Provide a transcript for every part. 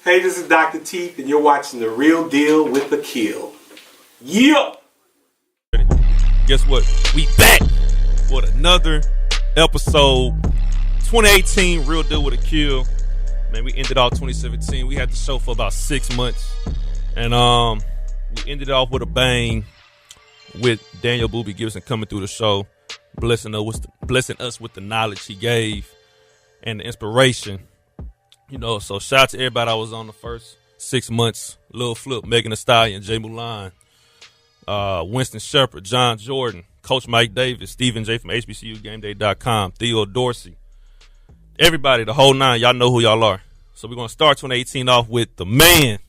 Hey, this is Dr.Teeth, and you're watching The Real Deal with Akil. Yeah! Guess what? We back with another episode. 2018 Real Deal with Akil. Man, we ended off 2017. We had the show for about 6 months. And we ended off with a bang with Daniel Booby Gibson coming through the show, blessing us with the knowledge he gave and the inspiration. You know, so shout out to everybody I was on the first 6 months. Lil Flip, Megan Thee Stallion, Jay Mulan, Winston Shepard, John Jordan, Coach Mike Davis, Stephen J from HBCUGameDay.com, Theo Dorsey. Everybody, the whole nine, y'all know who y'all are. So we're going to start 2018 off with the man,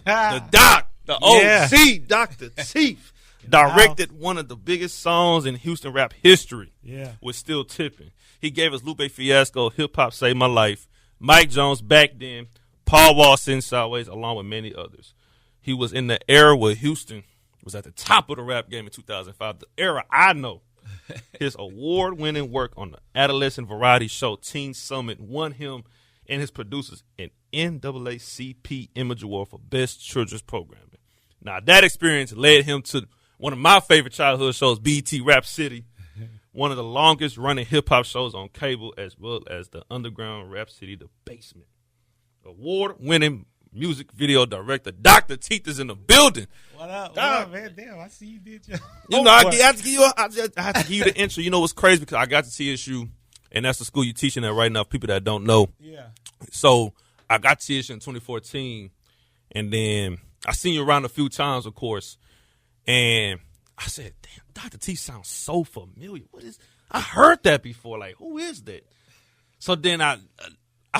the doc, the OC, Dr.Teeth. Directed one of the biggest songs in Houston rap history with Still Tipping. He gave us Lupe Fiasco, Hip Hop Saved My Life, Mike Jones Back Then, Paul Wall Sitting Sideways, along with many others. He was in the era where Houston was at the top of the rap game in 2005, the era I know. His award-winning work on the adolescent variety show Teen Summit won him and his producers an NAACP Image Award for Best Children's Programming. Now, that experience led him to one of my favorite childhood shows, BET Rap City, one of the longest-running hip-hop shows on cable, as well as the underground Rap City, The Basement. Award-winning music video director Dr.Teeth is in the building. What up, man? Damn, I see you did your You know, I have to give you the intro. You know what's crazy? Because I got to TSU, and that's the school you're teaching at right now, people that don't know. Yeah. So I got to TSU in 2014, and then I seen you around a few times, of course, and I said, damn, Dr. T sounds so familiar. What is? I heard that before. Like, who is that? So then I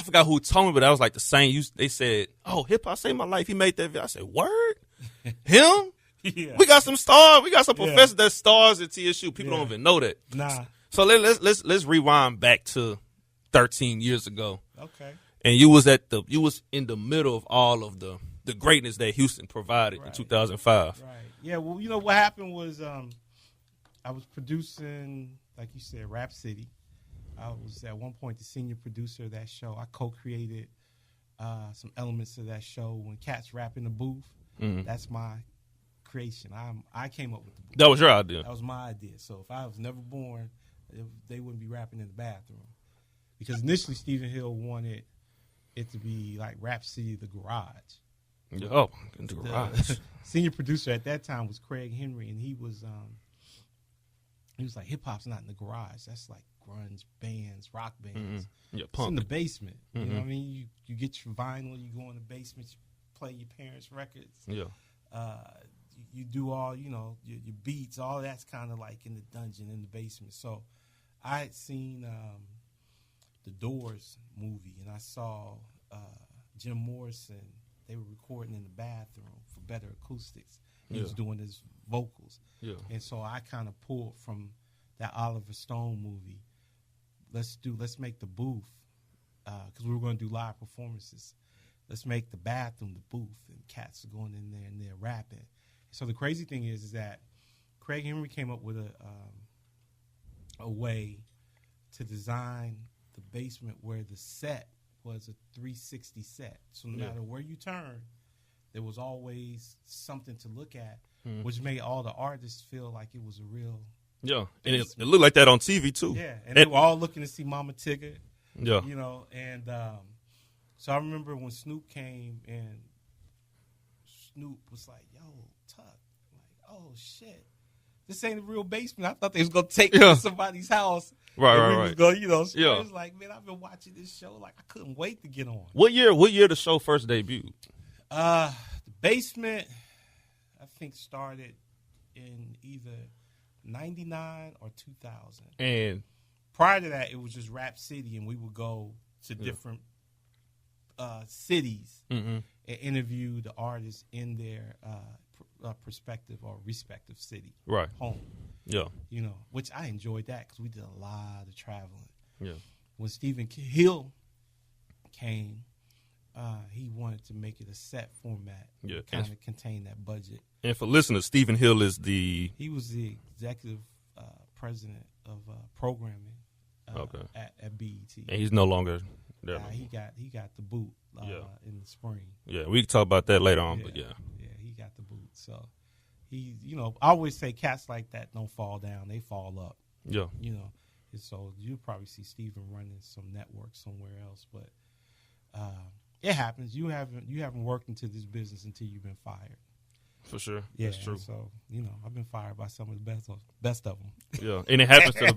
forgot who told me, but I was like the same. They said, oh, Hip Hop Saved My Life. He made that video. I said, word? Him? Yeah. We got some stars. We got some professors that stars at TSU. People don't even know that. Nah. So let's rewind back to 13 years ago. Okay. And you was in the middle of all of the greatness that Houston provided in 2005. Right. Yeah, well, you know what happened was I was producing, like you said, Rap City. I was at one point the senior producer of that show. I co-created some elements of that show when cats rap in the booth. Mm-hmm. That's my creation. I came up with the booth. That was your idea. That was my idea. So if I was never born, they wouldn't be rapping in the bathroom. Because initially Stephen Hill wanted it to be like Rap City, the garage. Oh, in the garage. Senior producer at that time was Craig Henry, and he was like, hip hop's not in the garage. That's like grunge bands, rock bands. Mm-hmm. Yeah, it's in the basement. Mm-hmm. You know what I mean? You get your vinyl, you go in the basement, you play your parents' records. Yeah. You do all, you know, your beats, all that's kind of like in the dungeon, in the basement. So I had seen the Doors movie, and I saw Jim Morrison. They were recording in the bathroom for better acoustics. He was doing his vocals. Yeah. And so I kind of pulled from that Oliver Stone movie. Let's make the booth, because we were going to do live performances. Let's make the bathroom the booth, and cats are going in there and they're rapping. So the crazy thing is that Craig Henry came up with a way to design the basement where the set was a 360 set. So no matter where you turn, there was always something to look at, which made all the artists feel like it was a real and it looked like that on TV too. Yeah, and they were all looking to see Mama Tigger. Yeah. You know, and so I remember when Snoop came, and Snoop was like, yo, Tuck. I'm like, oh, shit. This ain't a real basement. I thought they was going to take me to somebody's house. Right. Go, you know, so it was like, man, I've been watching this show. Like, I couldn't wait to get on. What year the show first debuted? The basement, I think, started in either 99 or 2000. And prior to that, it was just Rap City, and we would go to different cities and interview the artists in their perspective or respective city, home. Yeah, you know, which I enjoyed that because we did a lot of traveling. Yeah, when Stephen Hill came, he wanted to make it a set format. Yeah, kind of contain that budget. And for listeners, Stephen Hill is he was the executive president of programming at BET. And he's no longer he got the boot in the spring. Yeah, we can talk about that later on, but yeah, he got the boot. So he, I always say cats like that don't fall down; they fall up. Yeah, And so you'll probably see Steven running some network somewhere else, but it happens. You haven't worked into this business until you've been fired. For sure, yeah, that's true. So I've been fired by some of the best of them. Yeah, and it happens to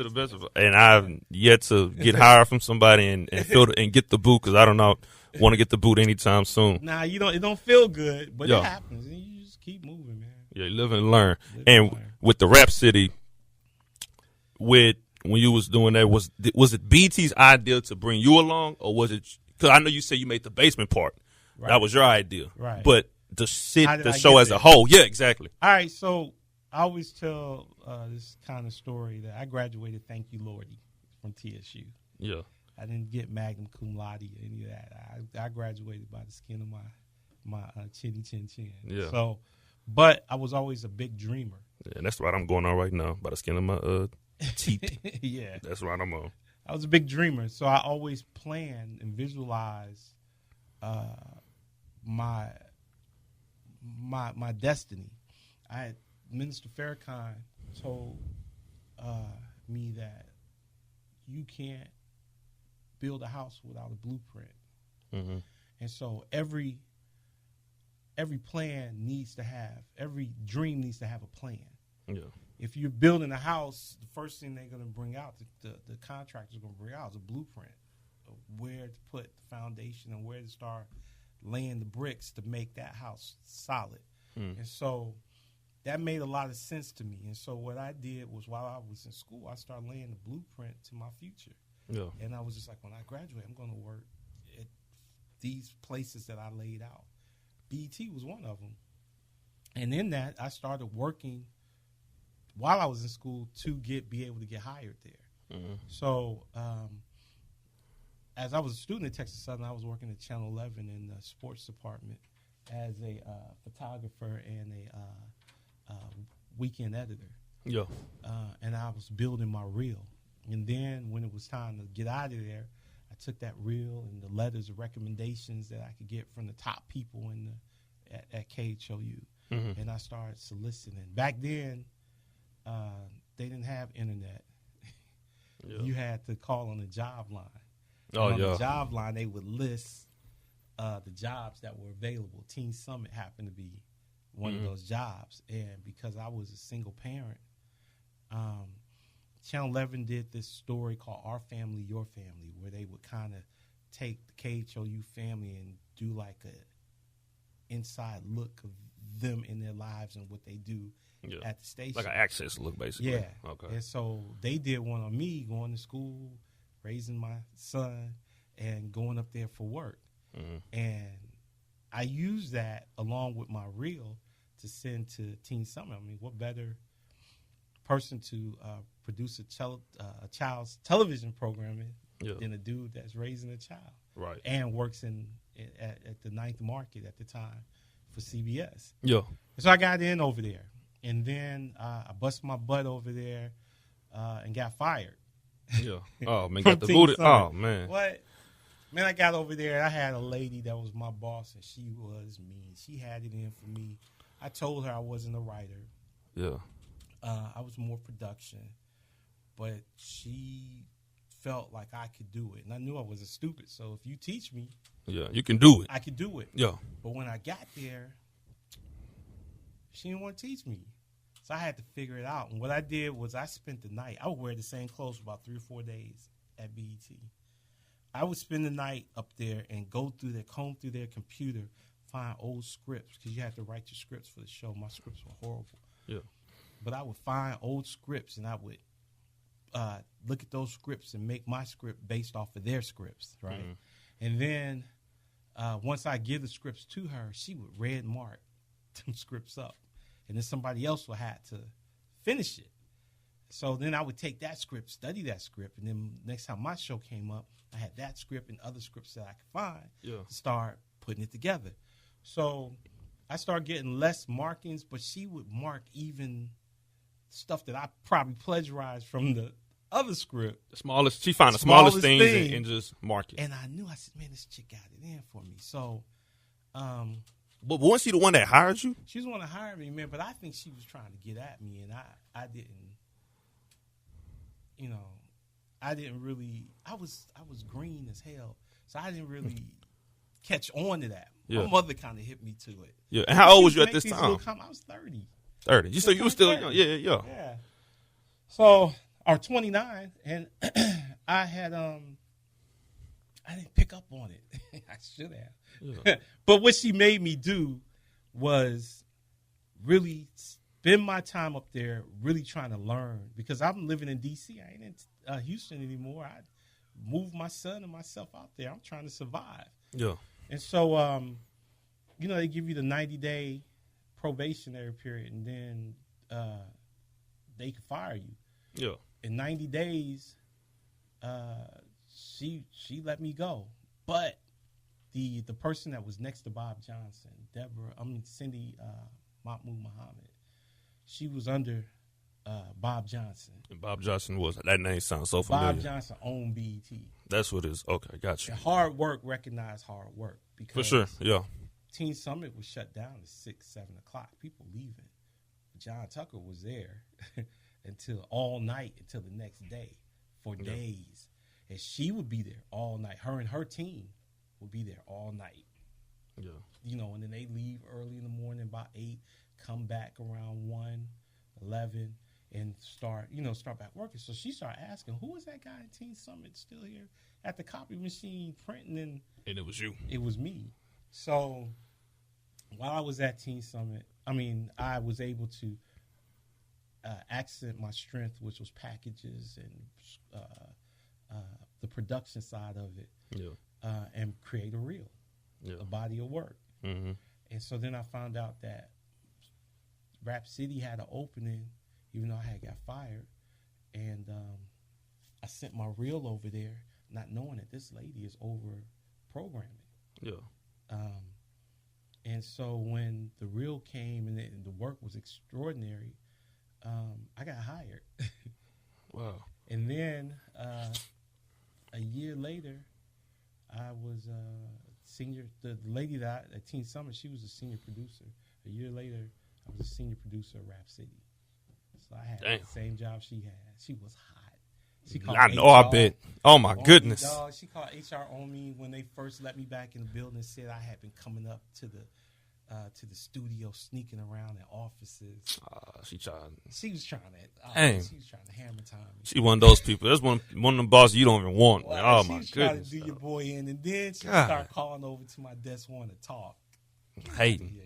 the best of us. And I've yet to get hired from somebody and feel and get the boot because I don't know want to get the boot anytime soon. Nah, it don't feel good, but it happens, and you just keep moving, man. Yeah, live and learn. With the Rap City, when you was doing that, was it BT's idea to bring you along, or was it? Because I know you said you made the basement part. Right. That was your idea, right? But the show as a whole, yeah, exactly. All right, so I always tell this kind of story that I graduated, thank you, Lordy, from TSU. Yeah, I didn't get magna cum laude or any of that. I graduated by the skin of my chinny chin chin. Yeah. So, but I was always a big dreamer. Yeah, that's what I'm going on right now, by the skin of my teeth. Yeah, that's what I'm on. I was a big dreamer, so I always planned and visualized my destiny. Minister Farrakhan told me that you can't build a house without a blueprint, and so every plan needs to have, every dream needs to have a plan. Yeah. If you're building a house, the first thing they're going to bring out, the contractor's going to bring out, is a blueprint of where to put the foundation and where to start laying the bricks to make that house solid. And so that made a lot of sense to me. And so what I did was, while I was in school, I started laying the blueprint to my future. Yeah. And I was just like, when I graduate, I'm going to work at these places that I laid out. BET was one of them. And in that, I started working while I was in school to be able to get hired there. So as I was a student at Texas Southern, I was working at Channel 11 in the sports department as a photographer and a weekend editor. Yeah. And I was building my reel. And then when it was time to get out of there, I took that reel and the letters of recommendations that I could get from the top people at KHOU. And I started soliciting. Back then, they didn't have internet. Yeah. You had to call on the job line. On the job line, they would list the jobs that were available. Teen Summit happened to be one of those jobs. And because I was a single parent, Channel 11 did this story called Our Family, Your Family, where they would kind of take the KHOU family and do like a inside look of them in their lives and what they do at the station. Like an access look, basically. Yeah. Okay. And so they did one on me going to school, raising my son, and going up there for work. And I used that along with my reel to send to Teen Summit. I mean, what better person to produce a child's television programming than a dude that's raising a child. Right. And works at the 9th Market at the time for CBS. Yeah. So I got in over there. And then I busted my butt over there and got fired. Yeah. Oh, man, got the booted. Oh, man. What? Man, I got over there. I had a lady that was my boss, and she was mean. She had it in for me. I told her I wasn't a writer. Yeah. I was more production. But she felt like I could do it. And I knew I wasn't stupid. So if you teach me, you can do it. I could do it. Yeah. But when I got there, she didn't want to teach me. So I had to figure it out. And what I did was I spent the night. I would wear the same clothes for about 3 or 4 days at BET. I would spend the night up there and comb through their computer, find old scripts, because you had to write your scripts for the show. My scripts were horrible. Yeah. But I would find old scripts, and I would look at those scripts and make my script based off of their scripts, right? And then once I give the scripts to her, she would red mark them scripts up. And then somebody else would have to finish it. So then I would take that script, study that script, and then next time my show came up, I had that script and other scripts that I could find to start putting it together. So I started getting less markings, but she would mark even stuff that I probably plagiarized from the other script. She found the smallest things thing. and just mark it. And I knew, I said, man, this chick got it in for me. So, But wasn't she the one that hired you? she was the one that hired me, man. But I think she was trying to get at me, and I didn't. You know, I didn't really. I was green as hell, so I didn't really catch on to that. Yeah. My mother kind of hit me to it. Yeah. And how old was you at this time? I was 30. 30. You were still 30. young. Yeah. Yeah. So, or 29, and I had I didn't pick up on it. I should have. Yeah. But what she made me do was really spend my time up there, really trying to learn, because I'm living in D.C. I ain't in Houston anymore. I moved my son and myself out there. I'm trying to survive. Yeah. And so, they give you the 90-day probationary period, and then they can fire you. Yeah. In 90 days, she let me go. But the person that was next to Bob Johnson, Cindy Mahmoud Muhammad, she was under Bob Johnson. And Bob Johnson that name sounds so familiar. Bob Johnson owned BET. That's what it is. Okay, gotcha. And hard work recognized hard work. Because For sure, yeah. Teen Summit was shut down at 6, 7 o'clock. People leaving. John Tucker was there until all night, until the next day, for days. And she would be there all night. Her and her team would be there all night. Yeah. And then they leave early in the morning, about 8, come back around 1, 11, and start back working. So she started asking, who is that guy at Teen Summit still here at the copy machine printing? And it was you. It was me. So while I was at Teen Summit, I was able to accent my strength, which was packages and the production side of it, and create a reel, a body of work. Mm-hmm. And so then I found out that Rap City had an opening, even though I had got fired. And I sent my reel over there, not knowing that this lady is over programming. Yeah. And so when the reel came and the work was extraordinary, I got hired. Wow. And then a year later, I was senior. The lady at Teen Summit, she was a senior producer. A year later, I was a senior producer at Rap City. So I had the same job she had. She was hot. She called I know. HR I bet. Oh my goodness. Dog. She called HR on me when they first let me back in the building and said I had been coming up to the studio, sneaking around in offices. She was trying to hammer time. She one of those people. That's one of them bosses you don't even want. Well, oh she my was goodness. Trying to do your boy in, and then she started calling over to my desk wanting to talk. Hating.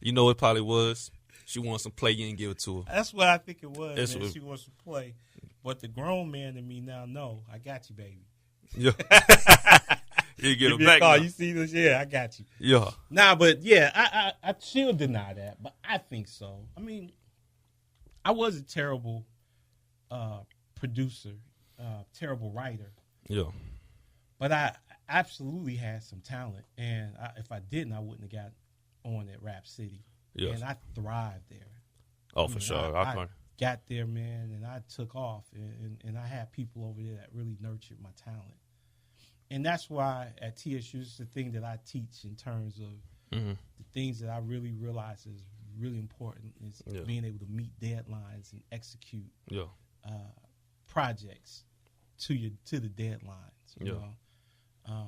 You know what it probably was? She wants some play, you didn't give it to her. That's what I think it was. Man. She wants to play. But the grown man in me now, no, I got you, baby. Yeah. You get Give her back. call. You see this? Yeah, I got you. Yeah. Nah, but yeah, she'll deny that, but I think so. I was a terrible producer, terrible writer. Yeah. But I absolutely had some talent, and if I didn't, I wouldn't have got on at Rap City. Yes. And I thrived there. Oh, for sure. I got there, man, and I took off, and I had people over there that really nurtured my talent. And that's why at TSU, it's the thing that I teach in terms of the things that I really realize is really important is being able to meet deadlines and execute projects to the deadlines. You know?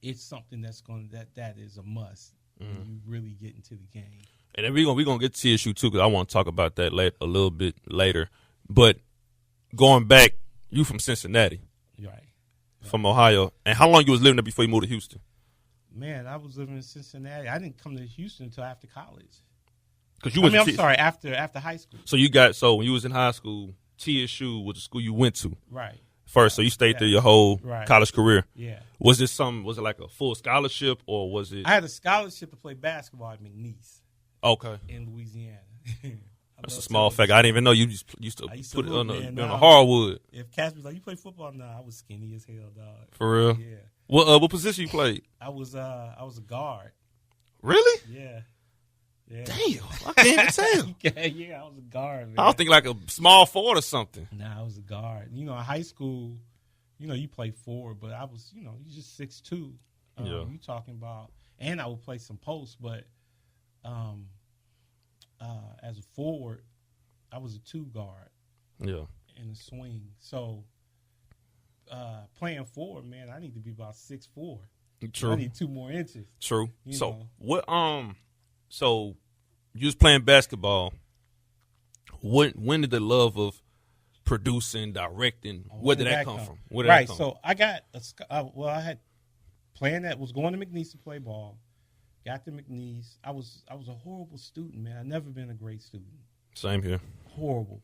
It's something that is a must when you really get into the game. And then we're gonna get to TSU too, because I want to talk about that a little bit later. But going back, you from Cincinnati, right? From Ohio, and how long you was living there before you moved to Houston? Man, I was living in Cincinnati. I didn't come to Houston until after college. Because you went. After high school. So when you was in high school, TSU was the school you went to, right? First, so you stayed there your whole college career. Yeah. Was it like a full scholarship, or was it? I had a scholarship to play basketball at McNeese. Okay. In Louisiana. That's a small fact. I didn't even know you just used to put it on the hardwood. If Cass was like, you play football? Nah, I was skinny as hell, dog. For real? Yeah. What position you played? I was a guard. Really? Yeah. Yeah. Damn, I can't even tell. Yeah, I was a guard, man. I was thinking like a small forward or something. Nah, I was a guard. You know, in high school, you know, you play forward, but I was, you know, you just 6'2". Yeah. You talking about, and I would play some posts, but as a forward, I was a 2 guard. Yeah. In the swing. So playing forward, man, I need to be about 6'4". True. I need 2 more inches. True. You So know. what? So you was playing basketball. When did the love of producing, directing, where did that come from? Where did that come so I got I had playing that, was going to McNeese to play ball. Got to McNeese. I was a horrible student, man. I never been a great student. Same here. Horrible.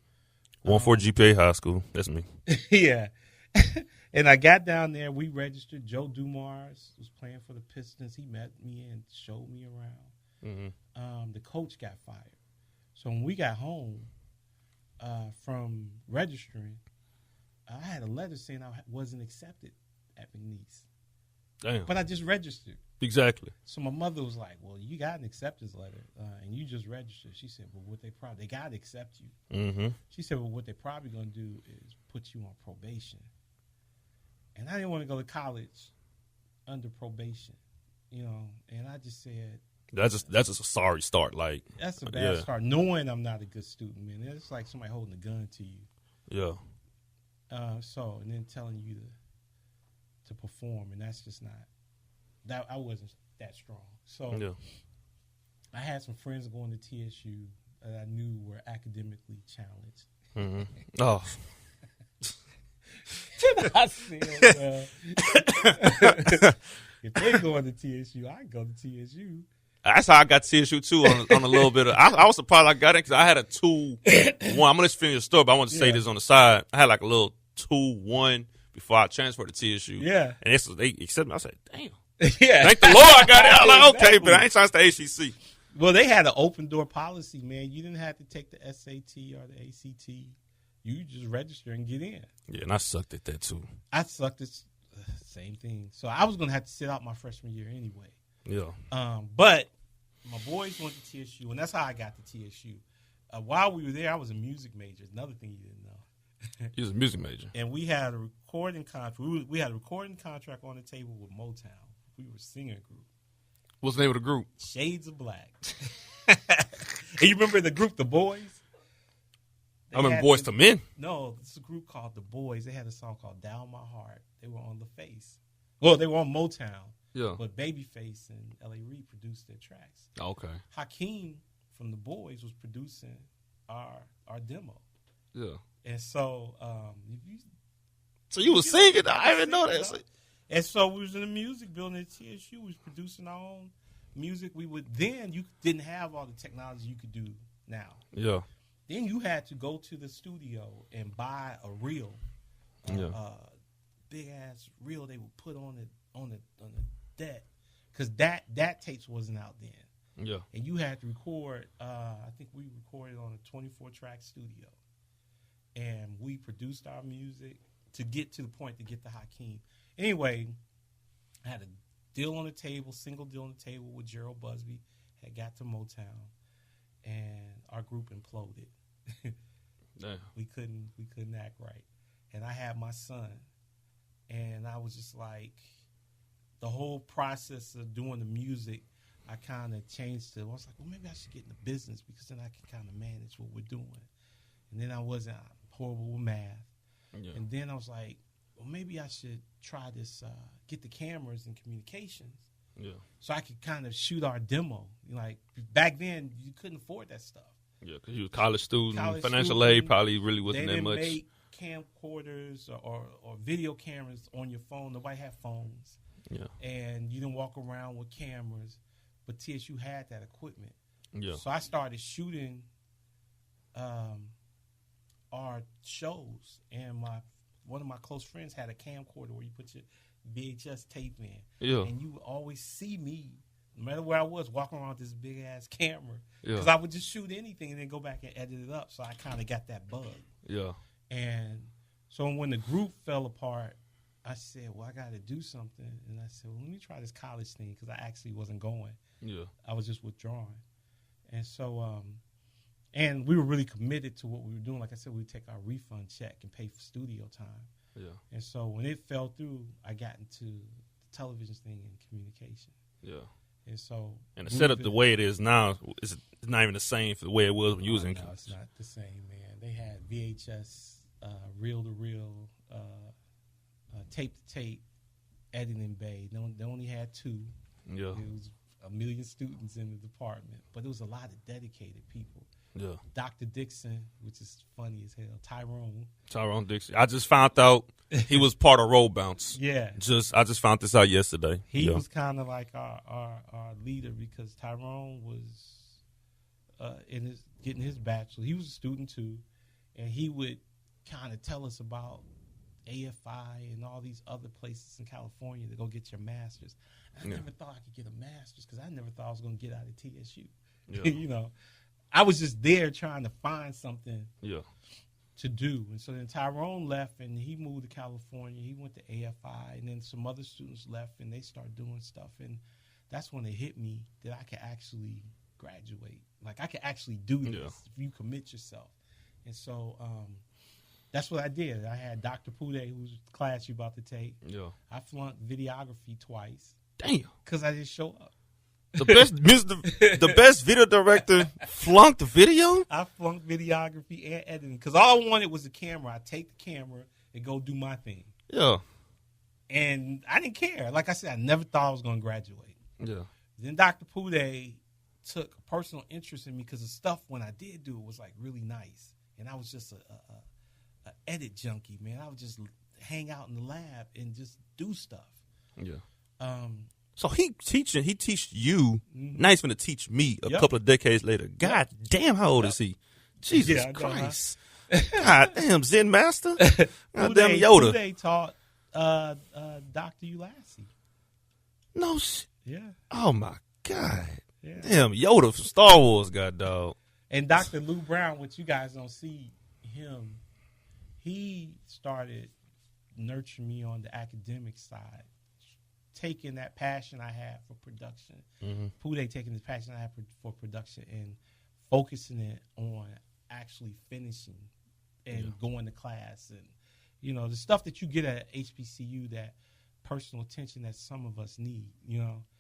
1.4 GPA high school. That's me. Yeah. And I got down there. We registered. Joe Dumars was playing for the Pistons. He met me and showed me around. Mm-hmm. The coach got fired. So when we got home from registering, I had a letter saying I wasn't accepted at McNeese. Damn. But I just registered. Exactly. So my mother was like, well, you got an acceptance letter, and you just registered. She said, well, they got to accept you. Mm-hmm. She said, well, what they're probably going to do is put you on probation. And I didn't want to go to college under probation, you know. And I just said, That's just a sorry start. Like, that's a bad start, knowing I'm not a good student, man. It's like somebody holding a gun to you. Yeah. And then telling you to perform, and that's just not. That I wasn't that strong. So Yeah. I had some friends going to TSU that I knew were academically challenged. Mm-hmm. Oh. I said, if they're going to TSU, I can go to TSU. That's how I got TSU too on a little bit of. I was surprised I got it because I had a 2-1. I'm gonna let you finish the story, but I want to say this on the side. I had like a little 2-1 before I transferred to TSU. Yeah, and they accepted me. I said, "Damn, yeah, thank the Lord I got it." I was like, "Okay," Exactly. but I ain't trying to stay ACC. Well, they had an open door policy, man. You didn't have to take the SAT or the ACT. You just register and get in. Yeah, and I sucked at that too. I sucked at same thing. So I was gonna have to sit out my freshman year anyway. Yeah. But my boys went to TSU, and that's how I got to TSU. While we were there, I was a music major. Another thing you didn't know. He was a music major. And we had a recording contract. We had a recording contract on the table with Motown. We were a singer group. What's the name of the group? Shades of Black. And you remember the group, The Boys? I remember Boys to Men. No, it's a group called The Boys. They had a song called Down My Heart. They were on The Face. Well, they were on Motown. Yeah. But Babyface and L.A. Reid produced their tracks. Okay. Hakeem from The Boys was producing our demo. Yeah. And so, So you was singing? I didn't know that. And so we was in the music building at TSU. We was producing our own music. Then you didn't have all the technology you could do now. Yeah. Then you had to go to the studio and buy a reel, big ass reel they would put on the deck, because that tapes wasn't out then. Yeah. And you had to record. I think we recorded on a 24-track studio, and we produced our music to get to the point to get to Hakeem. Anyway, I had a deal on the table, single deal on the table with Gerald Busby. Had got to Motown, and our group imploded. Damn. We couldn't act right, and I had my son, and I was just like, the whole process of doing the music, I kind of changed to. I was like, well, maybe I should get into business, because then I can kind of manage what we're doing. And then I'm horrible with math, and then I was like, well, maybe I should try this, get the cameras and communications, so I could kind of shoot our demo. Like, back then, you couldn't afford that stuff. Yeah, because you was a college student. Financial student, aid probably really wasn't they that much. didn't make camcorders or video cameras on your phone. Nobody had phones. Yeah. And you didn't walk around with cameras. But TSU had that equipment. Yeah. So I started shooting our shows. And one of my close friends had a camcorder where you put your VHS tape in. Yeah. And you would always see me, no matter where I was, walking around with this big-ass camera. Yeah. Because I would just shoot anything and then go back and edit it up. So I kind of got that bug. Yeah. And so when the group fell apart, I said, well, I got to do something. And I said, well, let me try this college thing, because I actually wasn't going. Yeah. I was just withdrawing. And so, and we were really committed to what we were doing. Like I said, we would take our refund check and pay for studio time. Yeah. And so when it fell through, I got into the television thing and communication. Yeah. And so, and the setup the way it is now is not even the same for the way it was when you was in. No, it's not the same, man. They had VHS, reel-to-reel, tape-to-tape, editing bay. They only had 2. Yeah. There was 1 million students in the department, but there was a lot of dedicated people. Yeah. Dr. Dixon, which is funny as hell. Tyrone Dixon. I just found out he was part of Roll Bounce. Yeah. I just found this out yesterday. He was kind of like our leader because Tyrone was getting his bachelor. He was a student too, and he would kind of tell us about AFI and all these other places in California to go get your master's. I never thought I could get a master's because I never thought I was going to get out of TSU. Yeah. I was just there trying to find something to do. And so then Tyrone left and he moved to California. He went to AFI, and then some other students left and they started doing stuff. And that's when it hit me that I could actually graduate. Like I could actually do this if you commit yourself. And so that's what I did. I had Dr. Pude, who's the class you about to take. Yeah. I flunked videography twice. Damn. Because I didn't show up. The best video director flunked the video? I flunked videography and editing because all I wanted was a camera. I'd take the camera and go do my thing. Yeah. And I didn't care. Like I said, I never thought I was going to graduate. Yeah. Then Dr. Pude took a personal interest in me because the stuff when I did do it was like really nice. And I was just a edit junkie, man. I would just hang out in the lab and just do stuff. Yeah. So he teach you. Now he's going to teach me a couple of decades later. God damn, how old is he? Jesus Christ. God damn, Zen Master. God damn, Yoda. They taught Dr. Ulassi. No shit. Yeah. Oh, my God. Yeah. Damn, Yoda from Star Wars, God dog. And Dr. Lou Brown, which you guys don't see him, he started nurturing me on the academic side. Taking that passion I had for production, Pude taking the passion I had for production and focusing it on actually finishing and going to class and, the stuff that you get at HBCU, that personal attention that some of us need,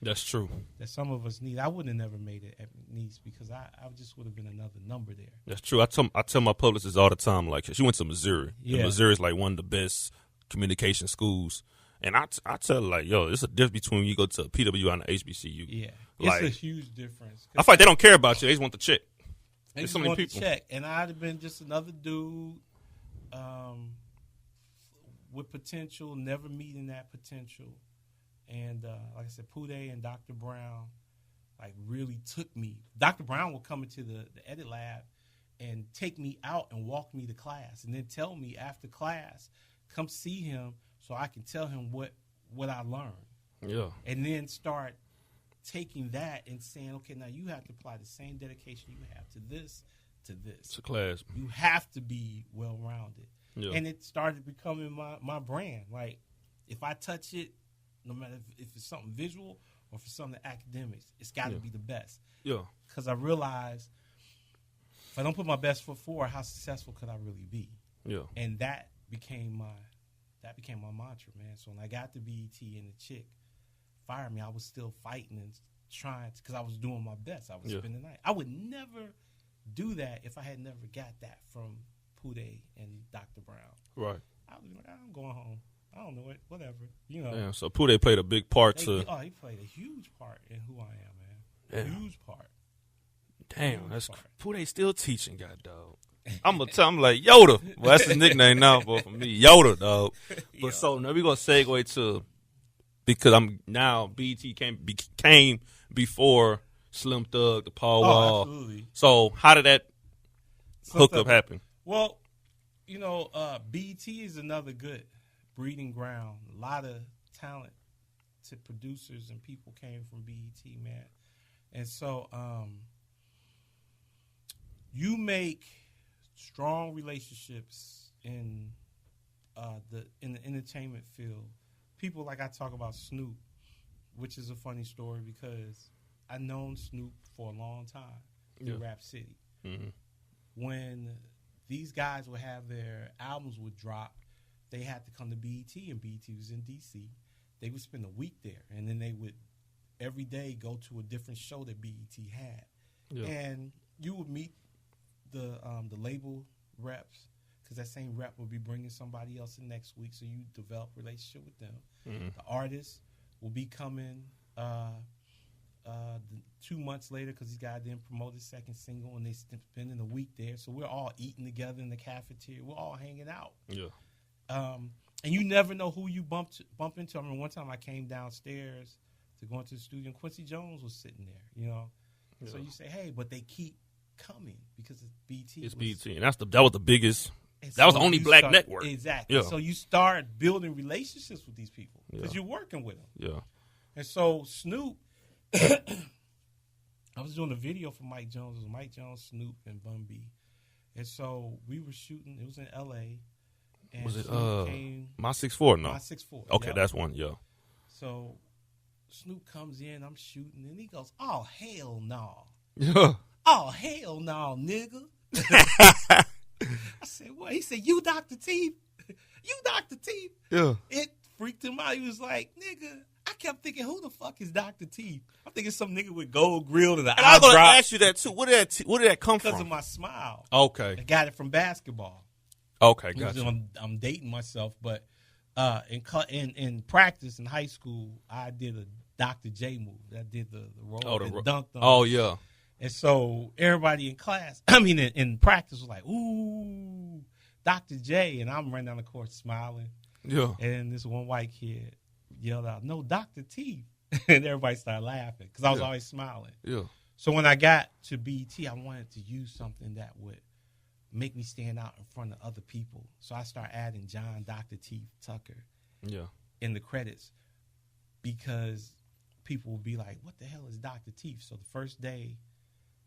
That's true. That some of us need. I wouldn't have never made it at McNeese because I just would have been another number there. That's true. I tell my publicists all the time, like, she went to Missouri. Yeah. And Missouri is like one of the best communication schools. And I tell her, like, yo, it's a difference between you go to a PWI and an HBCU. Yeah, like, it's a huge difference. I feel like they don't care about you. They just want the check. They just want the check. And I'd have been just another dude with potential, never meeting that potential. And like I said, Pude and Dr. Brown, like, really took me. Dr. Brown would come into the edit lab and take me out and walk me to class and then tell me after class, come see him, so I can tell him what I learned. Yeah. And then start taking that and saying, okay, now you have to apply the same dedication you have to this, to this. It's a class. You have to be well-rounded. Yeah. And it started becoming my brand. Like, if I touch it, no matter if it's something visual or for something academics, it's got to be the best. Yeah. Because I realized if I don't put my best foot forward, how successful could I really be? Yeah. And that became my mantra, man. So when I got to BET and the chick fired me, I was still fighting and trying because I was doing my best. I was spending the night. I would never do that if I had never got that from Pude and Dr. Brown. Right. I was like, I'm going home. I don't know it. Whatever. Yeah, so Pude played a big part he played a huge part in who I am, man. Yeah. Huge part. Damn, that's Pude still teaching, God dog. I'm gonna tell him like Yoda. Well, that's his nickname now, but for me, Yoda, dog. But so now we're gonna segue to, because I'm now BET became before Slim Thug, the Paul Wall. Absolutely. So how did that hookup happen? Well, BET is another good breeding ground. A lot of talented producers and people came from BET, man. And so you make strong relationships in the entertainment field. People like I talk about Snoop, which is a funny story because I've known Snoop for a long time. in Rap City. When these guys would have their albums would drop, they had to come to BET, and BET was in DC. They would spend a week there, and then they would every day go to a different show that BET had. Yeah. And you would meet the label reps, because that same rep would be bringing somebody else in next week, so you develop a relationship with them. The artists will be coming 2 months later, because this guy didn't promote his second single, and they spending a week there. So we're all eating together in the cafeteria. We're all hanging out. Yeah. And you never know who you bump into. I mean, one time I came downstairs to go into the studio, and Quincy Jones was sitting there, you know. Yeah. So you say, hey, but they keep coming because it's BT. It's BT, and that was the biggest. That was the only black network. Exactly. Yeah. So you start building relationships with these people because you're working with them. Yeah. And so Snoop, I was doing a video for Mike Jones. It was Mike Jones, Snoop, and Bun B. And so we were shooting. It was in L.A. And was it My 6'4"? No. My 6'4". Okay, that's one. Yeah. So Snoop comes in. I'm shooting, and he goes, "Oh hell no! Yeah. Oh hell no, nigga." I said, "What?" He said, "You Dr.Teeth? You Dr.Teeth?" Yeah. It freaked him out. He was like, "Nigga." I kept thinking, who the fuck is Dr.Teeth? I'm thinking some nigga with gold grill and an eyebrow. I was going to ask you that too. Where did that come from? Because of my smile. Okay. I got it from basketball. Okay, gotcha. I'm dating myself, but in practice in high school, I did a Dr. J move. I did the roll and dunked on. Oh, yeah. And so everybody in class, in practice was like, ooh, Dr. J. And I'm running down the court smiling. Yeah. And this one white kid yelled out, "No, Dr.Teeth." And everybody started laughing because I was always smiling. Yeah. So when I got to BT, I wanted to use something that would make me stand out in front of other people. So I started adding John Dr.Teeth Tucker in the credits, because people would be like, what the hell is Dr.Teeth? So the first day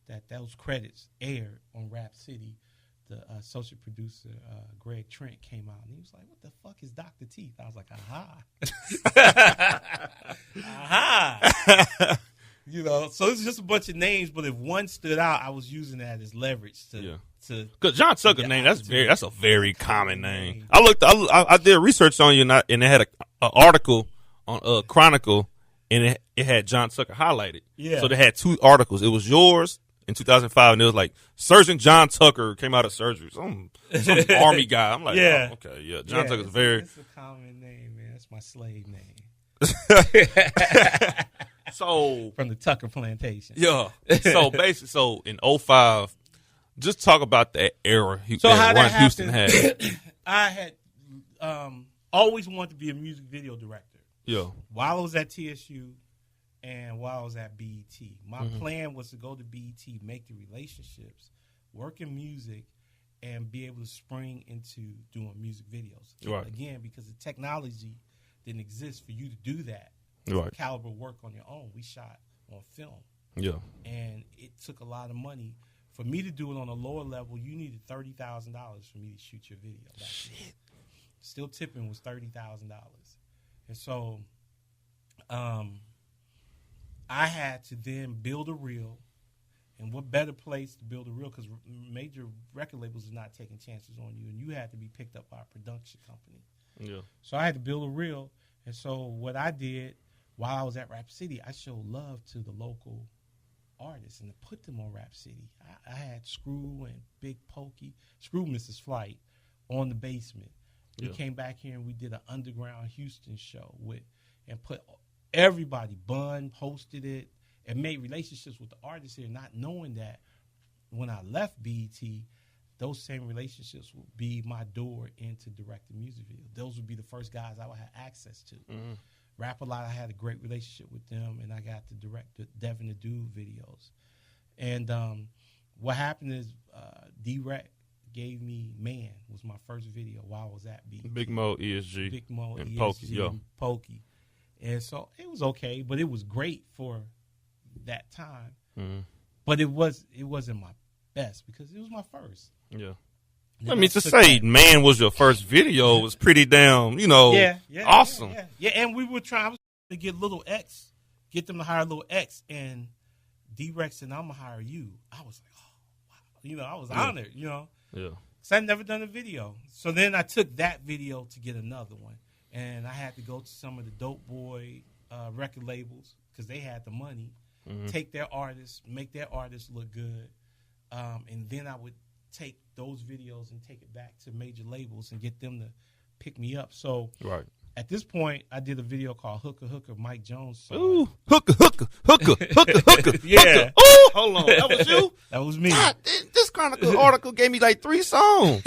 that those credits aired on Rap City, the associate producer, Greg Trent, came out, and he was like, what the fuck is Dr.Teeth? I was like, aha. Aha. You know, so it's just a bunch of names, but if one stood out, I was using that as leverage to because John Tucker's name, that's a very common name. I did research on you, and it had an article on Chronicle, and it had John Tucker highlighted. Yeah. So they had two articles. It was yours in 2005, and it was like Surgeon John Tucker came out of surgery. Some army guy. I'm like, oh, okay, yeah. John Tucker's very. It's a common name, man. It's my slave name. So from the Tucker plantation. Yeah. So basically, in 2005, just talk about that era. Houston had. I had always wanted to be a music video director. Yeah. While I was at TSU and while I was at BET, my plan was to go to BET, make the relationships, work in music, and be able to spring into doing music videos. Right. Again, because the technology didn't exist for you to do that. Right. Caliber work on your own. We shot on film. Yeah. And it took a lot of money. For me to do it on a lower level, you needed $30,000 for me to shoot your video. Shit. Still tipping was $30,000. And so I had to then build a reel. And what better place to build a reel, because major record labels are not taking chances on you, and you had to be picked up by a production company. Yeah. So I had to build a reel. And so what I did while I was at Rap City, I showed love to the local artists and to put them on Rap City. I had Screw and Big Pokey, Screw Mrs. Flight, on the Basement. We came back here and we did an underground Houston show and put everybody, Bun hosted it, and made relationships with the artists here, not knowing that when I left BET, those same relationships would be my door into directing music videos. Those would be the first guys I would have access to. Mm-hmm. Rap A Lot, I had a great relationship with them, and I got to direct the Devin the Dude videos. And what happened is D-Rec gave me Man, was my first video while I was at BET. Big Mo, ESG. Big Mo, and ESG, Pokey, and Pokey. And so it was okay, but it was great for that time. Mm-hmm. But it wasn't my best because it was my first. Yeah. I mean, to say Man was your first video was pretty damn, awesome. Yeah, and we were trying to get Little X, get them to hire Little X, and D-Rex said, I'm going to hire you. I was like, oh, wow. I was honored, Yeah. Because I'd never done a video. So then I took that video to get another one. And I had to go to some of the Dope Boy record labels because they had the money, take their artists, make their artists look good. And then I would take those videos and take it back to major labels and get them to pick me up. So at this point, I did a video called Hooker Hooker, Mike Jones song. Ooh, hooker. Yeah. Ooh, hold on. That was you? That was me. God, this Chronicle article gave me like 3 songs.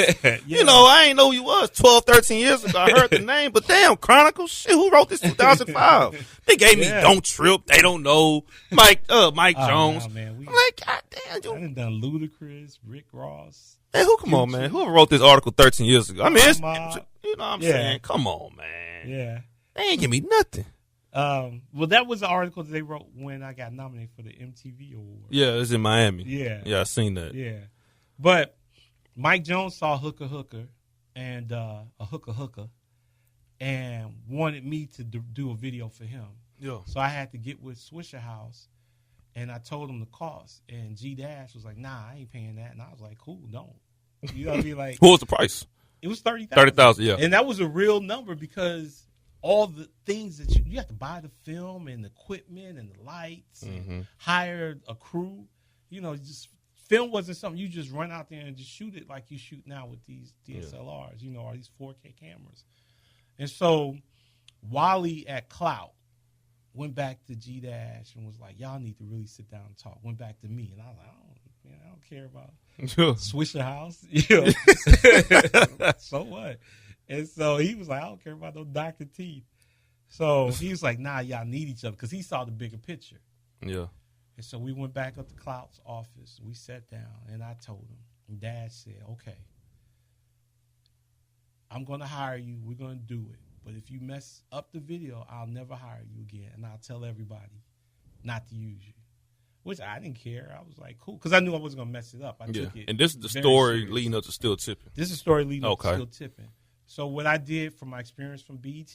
Yeah. I ain't know who you was 12, 13 years ago. I heard the name, but damn, Chronicle, shit, who wrote this 2005? They gave me Don't Trip, They Don't Know, Mike Jones. Nah, man, I'm like, God damn, I done Ludacris, Rick Ross. Hey, come on, man. Whoever wrote this article 13 years ago. I mean, it's, you know what I'm Yeah. saying? Come on, man. Yeah. They ain't give me nothing. Well, that was the article that they wrote when I got nominated for the MTV Award. Yeah, it's in Miami. Yeah. Yeah, I seen that. Yeah. But Mike Jones saw Hooker Hooker and a Hooker and wanted me to do a video for him. Yeah. So I had to get with Swisher House, and I told him the cost. And G Dash was like, nah, I ain't paying that. And I was like, cool, don't. You know what I mean? Like, What was the price? it was $30,000. $30,000, yeah. And that was a real number because all the things that you have to buy the film and the equipment and the lights and hire a crew. Just film wasn't something you just run out there and just shoot it like you shoot now with these DSLRs, or these 4K cameras. And so Wally at Clout went back to G Dash and was like, y'all need to really sit down and talk. Went back to me. And I was like, I don't care about Swisher House. So what? And so he was like, I don't care about no Dr.Teeth. So he was like, nah, y'all need each other because he saw the bigger picture. Yeah. And so we went back up to Clout's office. We sat down, and I told him. And Dad said, okay, I'm going to hire you. We're going to do it. But if you mess up the video, I'll never hire you again. And I'll tell everybody not to use you. Which I didn't care. I was like, cool. Because I knew I wasn't going to mess it up. I took it. And this is the very story serious. leading up to Still Tipping. This is the story leading up to Okay. Still Tipping. So what I did from my experience from BET,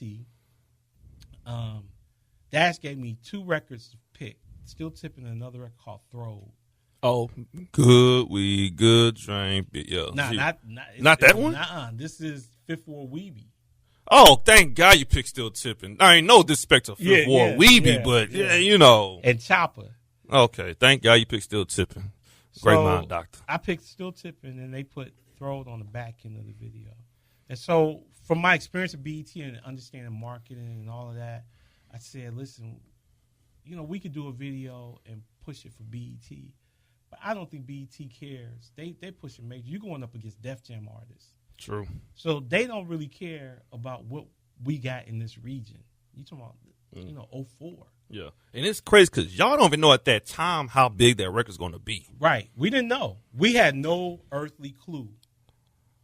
Dash gave me 2 records to pick. Still Tipping and another record called Throw. Oh, good weed, good drink. Yeah. Nah, Not that one? Nuh-uh. This is Fifth Ward Weeby. Oh, thank God you picked Still Tipping. I ain't no disrespect to Fifth Ward Weeby, but And Chopper. Okay, thank God you picked Still Tipping. Great mind, doctor. I picked Still Tipping, and they put Throw It on the back end of the video. And so from my experience at BET and understanding marketing and all of that, I said, listen, we could do a video and push it for BET, but I don't think BET cares. They push it major. You're going up against Def Jam artists. True. So they don't really care about what we got in this region. You talking about, 04. Yeah. And it's crazy because y'all don't even know at that time how big that record's going to be. Right. We didn't know. We had no earthly clue,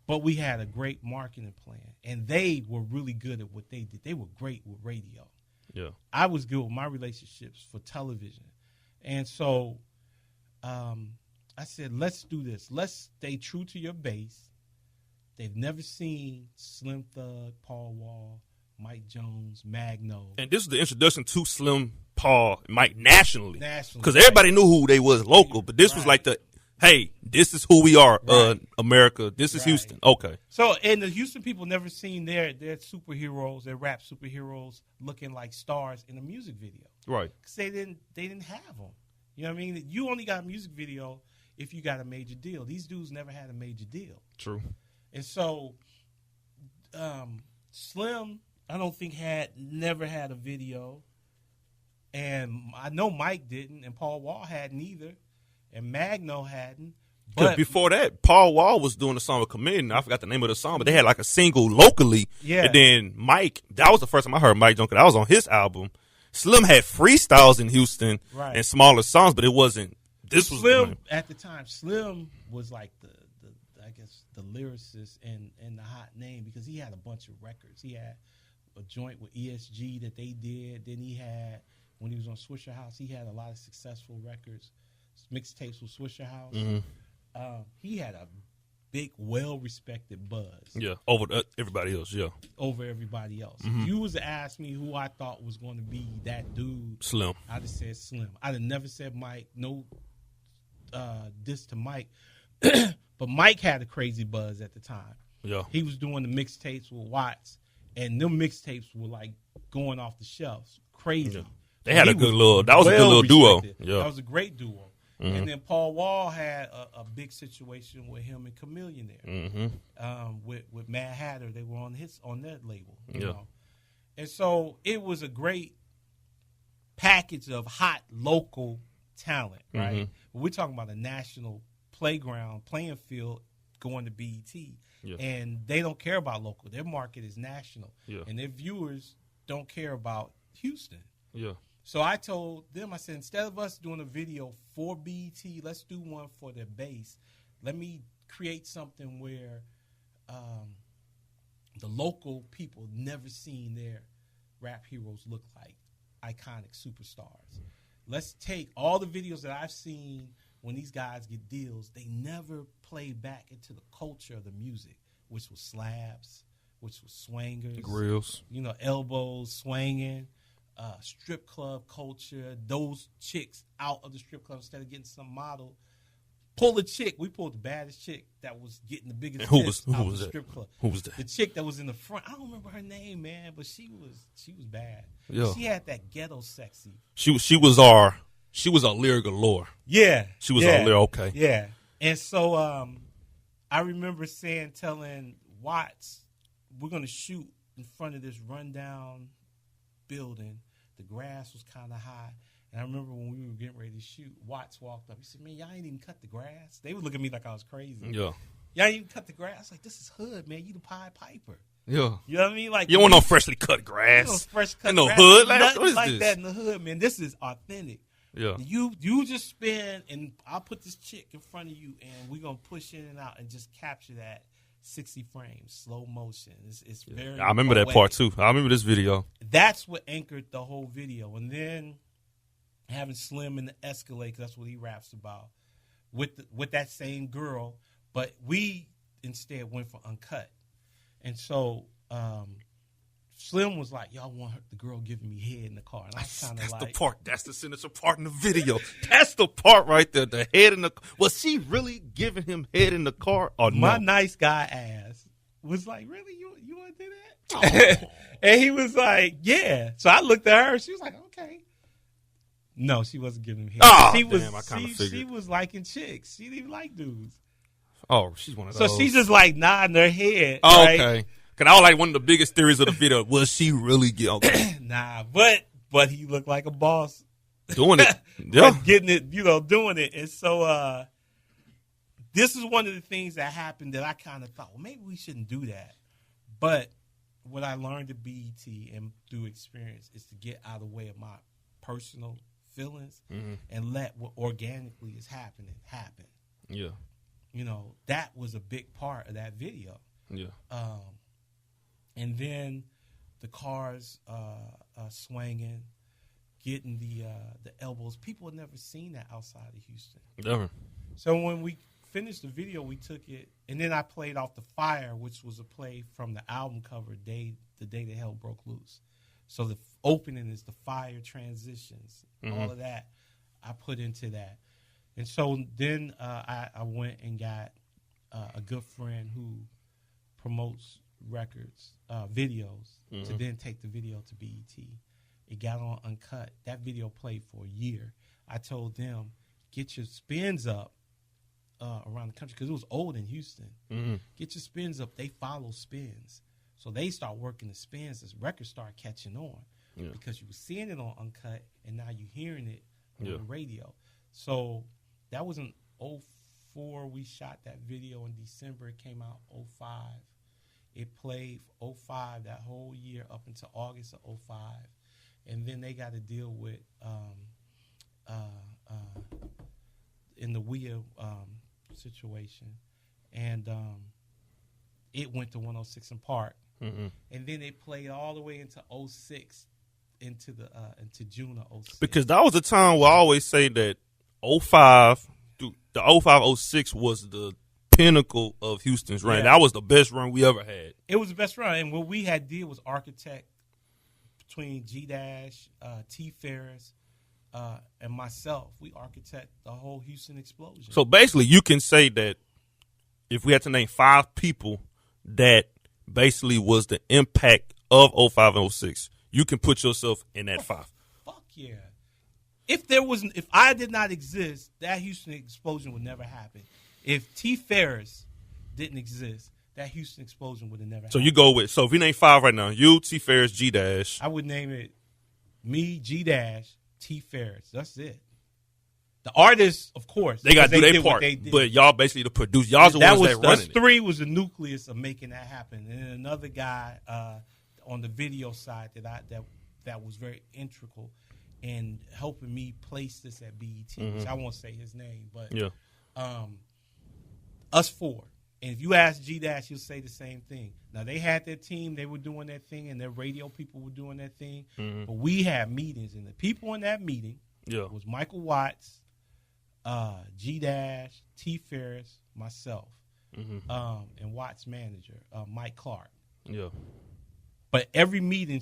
but we had a great marketing plan. And they were really good at what they did. They were great with radio. Yeah. I was good with my relationships for television. And so I said, let's do this. Let's stay true to your base. They've never seen Slim Thug, Paul Wall, Mike Jones, Magno. And this is the introduction to Slim, Paul, and Mike nationally. Because right. everybody knew who they was local, but this was like hey, this is who we are, America. This is Houston. Okay. So, and the Houston people never seen their superheroes, their rap superheroes looking like stars in a music video. Right. Because they didn't have them. You know what I mean? You only got a music video if you got a major deal. These dudes never had a major deal. True. And so, Slim, I don't think never had a video. And I know Mike didn't, and Paul Wall hadn't either. And Magno hadn't. But before that, Paul Wall was doing a song with Committed. I forgot the name of the song, but they had like a single locally. Yeah. And then Mike, that was the first time I heard Mike Jones, because I was on his album. Slim had freestyles in Houston and smaller songs, but it wasn't. This was Slim at the time. Slim was like the lyricist and the hot name because he had a bunch of records. He had a joint with ESG that they did. Then he had, when he was on Swisher House, he had a lot of successful records, mixtapes with Swisher House. Mm-hmm. He had a big, well-respected buzz. Yeah, over everybody else, yeah. Over everybody else. If you was to ask me who I thought was going to be that dude, Slim. I'd have said Slim. I'd have never said Mike. No diss to Mike. But Mike had a crazy buzz at the time. Yeah. He was doing the mixtapes with Watts, and them mixtapes were like going off the shelves. Crazy. Yeah. They had that was a good little duo. Yeah. That was a great duo. And then Paul Wall had a big situation with him and Chameleon there. With Mad Hatter, they were on their label. You know? And so it was a great package of hot local talent, right? We're talking about a national playing field going to BET. Yeah. And they don't care about local. Their market is national. Yeah. And their viewers don't care about Houston. Yeah. So I told them, I said, instead of us doing a video for BET, let's do one for their base. Let me create something where the local people never seen their rap heroes look like iconic superstars. Let's take all the videos that I've seen when these guys get deals, they never play back into the culture of the music, which was slabs, which was swangers. Grills. You know, elbows, swanging, strip club culture, those chicks out of the strip club instead of getting some model. Pull a chick. We pulled the baddest chick that was getting the biggest and who was the that? Strip club. Who was that? The chick that was in the front. I don't remember her name, man, but she was bad. Yeah. She had that ghetto sexy. She was our lyrical lore. Yeah. She was our lyrical, okay. Yeah. And so I remember telling Watts, we're going to shoot in front of this rundown building. The grass was kind of high. And I remember when we were getting ready to shoot, Watts walked up. He said, man, y'all ain't even cut the grass. They would look at me like I was crazy. Yeah. Y'all ain't even cut the grass. I was like, this is hood, man. You the Pied Piper. Yeah. You know what I mean? Like, you don't want no freshly cut grass. You know, fresh cut no grass. hood. Nothing like that in the hood, man. This is authentic. Yeah. You just spin, and I'll put this chick in front of you, and we're going to push in and out and just capture that 60 frames, slow motion. It's very I remember that part, too. I remember this video. That's what anchored the whole video. And then having Slim in the Escalade, 'cause that's what he raps about, with that same girl. But we instead went for uncut. And so Slim was like, y'all want the girl giving me head in the car. And I was kind of like. That's the part. That's the signature part in the video. That's the part right there. The head in the car. Was she really giving him head in the car or no? My nice guy ass was like, really? You want to do that? Oh. And he was like, yeah. So I looked at her. She was like, okay. No, she wasn't giving him head. Oh, I kind of figured. She was liking chicks. She didn't even like dudes. Oh, she's one of those. So she's just like nodding her head. Oh, right? okay. Because I was like one of the biggest theories of the video. Was she really okay? Nah, but he looked like a boss. Doing it. Yeah. Getting it, doing it. And so this is one of the things that happened that I kind of thought, well, maybe we shouldn't do that. But what I learned at BET and through experience is to get out of the way of my personal feelings and let what organically is happening happen. Yeah. That was a big part of that video. Yeah. And then the cars swinging, getting the elbows. People had never seen that outside of Houston. Never. So when we finished the video, we took it, and then I played off The Fire, which was a play from the album cover, The Day That Hell Broke Loose. So the opening is the fire transitions, all of that I put into that. And so then I went and got a good friend who promotes records, videos, to then take the video to BET. It got on Uncut. That video played for a year. I told them, get your spins up around the country, because it was old in Houston. Get your spins up. They follow spins. So they start working the spins as records start catching on, because you were seeing it on Uncut, and now you're hearing it on the radio. So that was in 2004. We shot that video in December. It came out 2005. It played 2005 that whole year up until August of 2005. And then they got to deal with in the WIA situation. And it went to 106 in Park. And then it played all the way into 2006, into June of 2006. Because that was the time where I always say that 2005, the 2005, 2006 was the pinnacle of Houston's run. Yeah. That was the best run we ever had. It was the best run, and what we had did was architect between G-Dash, T. Ferris, and myself. We architect the whole Houston explosion. So basically, you can say that if we had to name 5 people that basically was the impact of 05 and 06, you can put yourself in that 5. Fuck yeah. If I did not exist, that Houston explosion would never happen. If T. Ferris didn't exist, that Houston explosion would have never happened. So you go with, so if we name 5 right now, you, T. Ferris, G-Dash. I would name it me, G-Dash, T. Ferris. That's it. The artists, of course. They got to do their did what part, they did. but y'all basically the produce. Y'all the ones that running us 3 was the nucleus of making that happen. And then another guy on the video side that was very integral in helping me place this at BET, which I won't say his name, but Yeah. Us 4. And if you ask G-Dash, he'll say the same thing. Now, they had their team. They were doing their thing, and their radio people were doing their thing. But we had meetings, and the people in that meeting was Michael Watts, G-Dash, T. Ferris, myself, and Watts' manager, Mike Clark. Yeah. But every meeting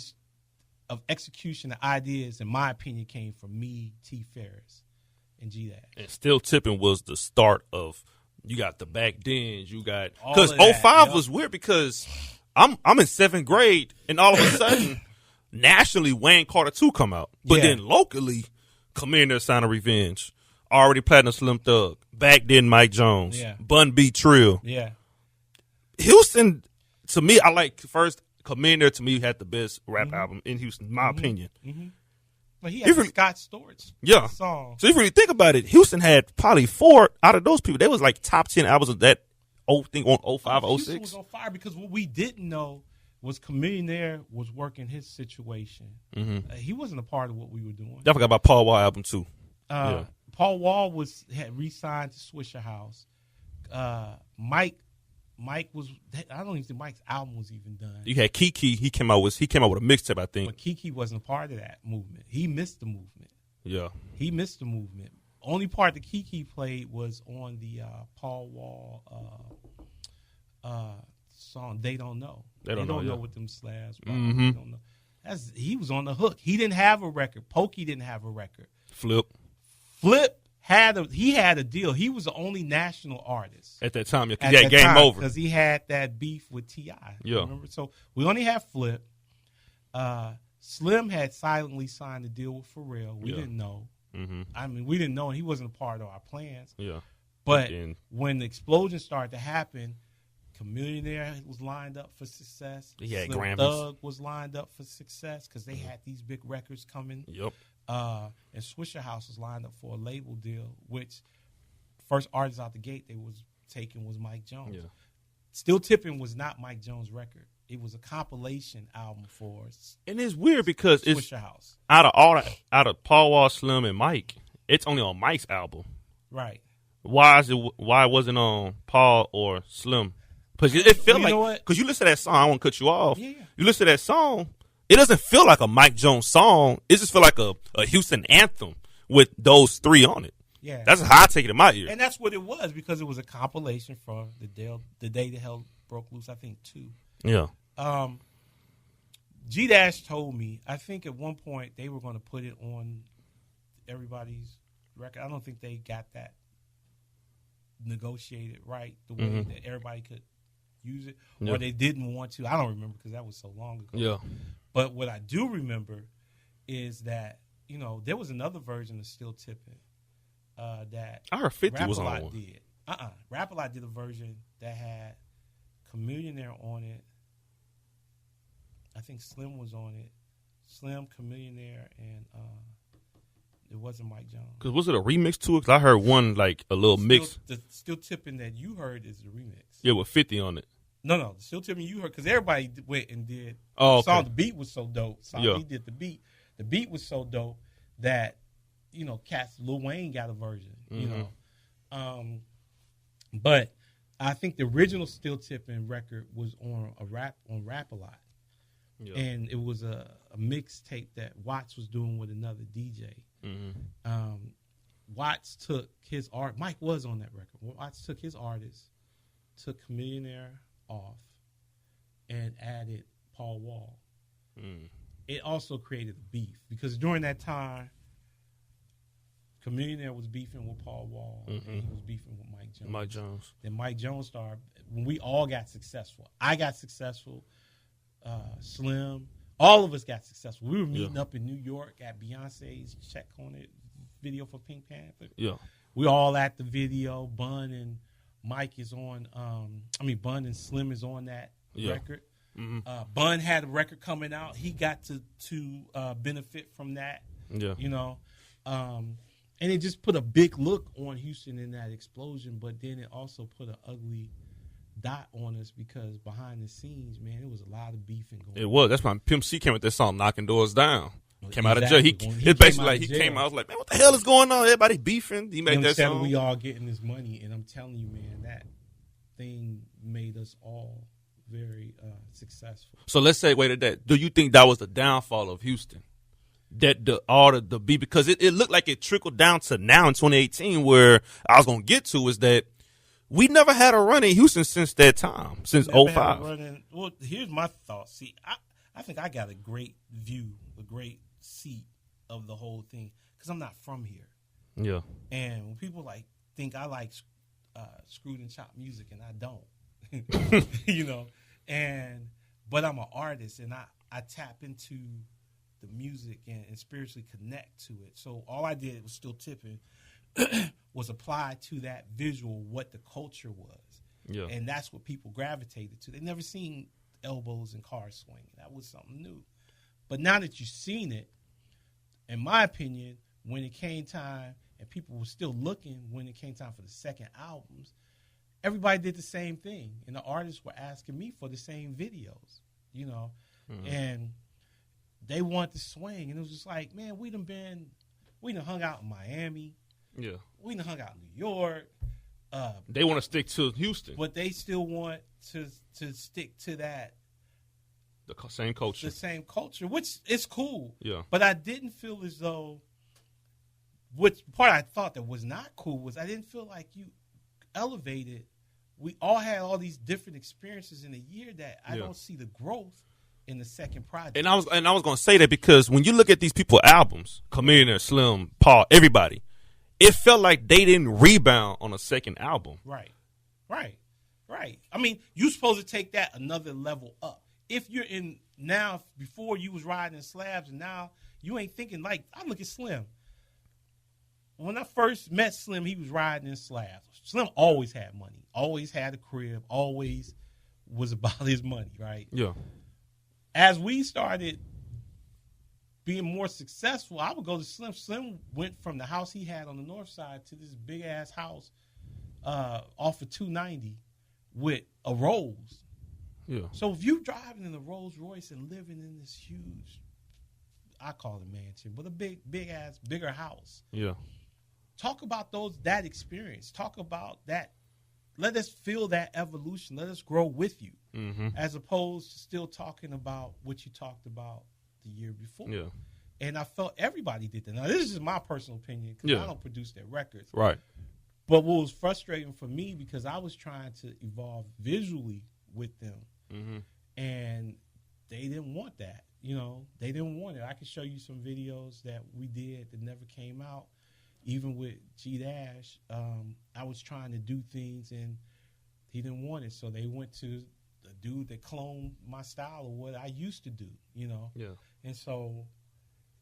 of execution of ideas, in my opinion, came from me, T. Ferris, and G-Dash. And Still Tipping was the start of, you got the back dens, you got, All because of that, 05 was weird because I'm in 7th grade, and all of a sudden, nationally, Wayne Carter 2 come out. But Yeah. then locally, Come In There, Sign of Revenge, Already Platinum Slim Thug, back then Mike Jones, Yeah. Bun B Trill. Yeah. Houston, to me, I like first, Come In There to me had the best rap album in Houston, in my opinion. But he had the Scott Storch Yeah. song. So if you really think about it, Houston had probably 4 out of those people. They was like top 10 albums of that old thing on 05, Houston 06. was on fire because what we didn't know was Chamillionaire was working his situation. He wasn't a part of what we were doing. I forgot about Paul Wall album too. Yeah. Paul Wall had re-signed to Swisher House. Mike was. I don't even think Mike's album was even done. You had Kiki. He came out with a mixtape, I think. But Kiki wasn't a part of that movement. He missed the movement. Yeah. He missed the movement. Only part that Kiki played was on the Paul Wall song. They don't know. They don't know what them slabs. They don't know. He was on the hook. He didn't have a record. Pokey didn't have a record. Flip had a deal. He was the only national artist at that time. Yeah, Game Over, because he had that beef with T.I. Yeah, remember? So we only had Flip. Slim had silently signed a deal with Pharrell. We didn't know. I mean, we didn't know, and he wasn't a part of our plans. Yeah, but when the explosion started to happen, Chamillionaire was lined up for success. Slim Thug was lined up for success because they had these big records coming. Yep. And Swisher House was lined up for a label deal, which first artist out the gate they was taking was Mike Jones. Yeah. Still Tipping was not Mike Jones' record. It was a compilation album for us. And it's weird because Swisher House. Out of Paul Wall, Slim, and Mike, it's only on Mike's album. Right. Why it wasn't on Paul or Slim? Because it felt like, because you listen to that song, I won't cut you off. Yeah. You listen to that song, it doesn't feel like a Mike Jones song. It just feel like a Houston anthem with those 3 on it. Yeah. That's how I take it in my ear. And that's what it was, because it was a compilation from the day the hell broke loose, I think, 2. Yeah. G-Dash told me, I think at one point they were going to put it on everybody's record. I don't think they got that negotiated right the way that everybody could use it, or they didn't want to. I don't remember because that was so long ago. Yeah. But what I do remember is that, there was another version of Still Tipping that I heard 50 Rap was A on Lot one. did. Rap A Lot did a version that had Chamillionaire on it. I think Slim was on it. Slim, Chamillionaire, and it wasn't Mike Jones. Because was it a remix to it? Because I heard one, like, a little mix. The Still Tipping that you heard is the remix. Yeah, with 50 on it. No, the Still Tipping you heard, because everybody went and did. Oh, okay. The beat was so dope. He did the beat. The beat was so dope that, cats, Lil Wayne got a version, but I think the original Still Tipping record was on Rap A Lot. Yeah. And it was a mixtape that Watts was doing with another DJ. Watts took his art. Mike was on that record. Watts took his artist, took Millionaire off and added Paul Wall. It also created a beef because during that time, Millionaire was beefing with Paul Wall and he was beefing with Mike Jones. Then Mike Jones started, when we all got successful. I got successful, Slim, all of us got successful. We were meeting up in New York at Beyonce's Check on It video for Pink Panther. Yeah. We all at the video. Bun and Mike is on, Bun and Slim is on that record. Bun had a record coming out. He got to benefit from that. Yeah. You know. And it just put a big look on Houston in that explosion, but then it also put an ugly dot on us because behind the scenes, man, it was a lot of beefing going on. It was. That's why Pimp C came with that song, Knocking Doors Down. Came out of Exactly. jail. It's basically like he came out. I was like, man, what the hell is going on? Everybody beefing. He made that song. We all getting this money, and I'm telling you, man, that thing made us all very successful. So let's say, wait at that. Do you think that was the downfall of Houston? That the beef, because it looked like it trickled down to now in 2018, where I was gonna get to is that we never had a run in Houston since that time, since 05. Well, here's my thought. See, I think I got a great view, a great seat of the whole thing because I'm not from here. Yeah. And when people think I like screwed and chopped music, and I don't, you know. But I'm an artist, and I tap into the music and spiritually connect to it. So all I did was still tipping was apply to that visual what the culture was. Yeah. And that's what people gravitated to. They never seen elbows and cars swinging. That was something new. But now that you've seen it, in my opinion, when it came time and people were still looking when it came time for the second albums, everybody did the same thing. And the artists were asking me for the same videos, you know. And they want to swing, and it was just like, man, we done hung out in Miami. Yeah. We done hung out in New York. They want to stick to Houston. But they still want to stick to that. The same culture. The same culture, which is cool. Yeah. But I didn't feel as though, which part I thought that was not cool was I didn't feel like you elevated. We all had all these different experiences in a year that I don't see the growth in the second project. And I was going to say that because when you look at these people's albums, Chameleon, Slim, Paul, everybody, it felt like they didn't rebound on a second album. Right. I mean, you're supposed to take that another level up. If you're in now, before you was riding in slabs, and now you ain't thinking like, I look at Slim. When I first met Slim, he was riding in slabs. Slim always had money, always had a crib, always was about his money, right? Yeah. As we started being more successful, I would go to Slim. Slim went from the house he had on the north side to this big-ass house off of 290 with a Rolls. Yeah. So if you driving in a Rolls Royce and living in this huge, I call it mansion, but a bigger house. Yeah. Talk about that experience. Talk about that. Let us feel that evolution. Let us grow with you, as opposed to still talking about what you talked about the year before. Yeah. And I felt everybody did that. Now, this is my personal opinion because I don't produce their records. Right. But what was frustrating for me because I was trying to evolve visually with them, and they didn't want that. You know, they didn't want it. I could show you some videos that we did that never came out. Even with G Dash, I was trying to do things and he didn't want it. So they went to the dude that cloned my style of what I used to do, you know? Yeah. And so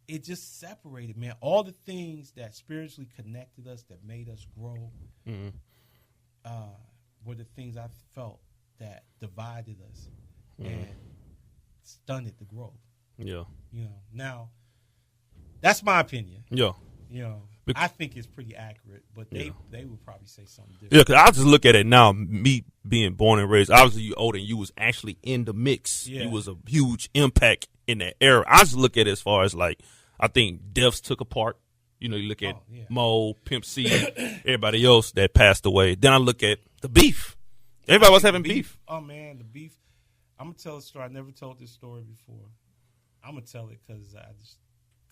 it just separated, man. All the things that spiritually connected us, that made us grow, were the things I felt that divided us and stunted the growth. Yeah. You know, now, that's my opinion. Yeah. You know, I think it's pretty accurate, but they would probably say something different. Yeah, because I just look at it now, me being born and raised, obviously you older and you was actually in the mix. Yeah. You was a huge impact in that era. I just look at it as far as like, I think Deaths took a part. You know, you look at Mo, Pimp C, everybody else that passed away. Then I look at the beef. Everybody was having beef. Oh, man, the beef. I'm going to tell a story. I never told this story before. I'm going to tell it because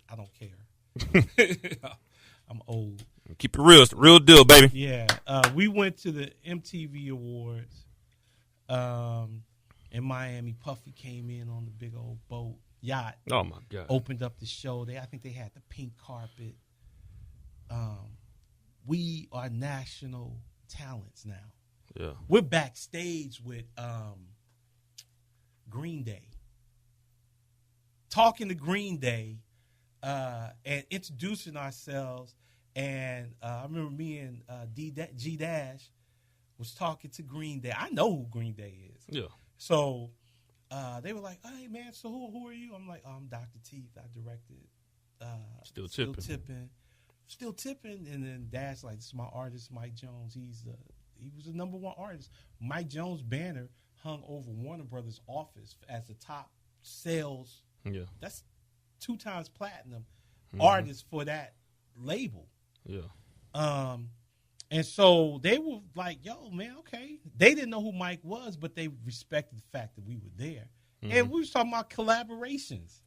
I don't care. I'm old. Keep it real. It's the real deal, baby. Yeah. We went to the MTV Awards In Miami, Puffy came in on the big old yacht. Oh my God! Opened up the show. I think they had the pink carpet. We are national talents now. Yeah, we're backstage with Green Day, talking to Green Day, and introducing ourselves. And I remember me and G Dash was talking to Green Day. I know who Green Day is. Yeah. So they were like, "Hey man, so who are you?" I'm like, "I'm Dr.Teeth. I directed Still Tipping." And then Dash like, "This is my artist, Mike Jones. He was the #1 artist. Mike Jones' banner hung over Warner Brothers' office as the top sales. Yeah, that's 2 times platinum artist for that label. Yeah. And so they were like, "Yo, man, okay." They didn't know who Mike was, but they respected the fact that we were there. And we was talking about collaborations.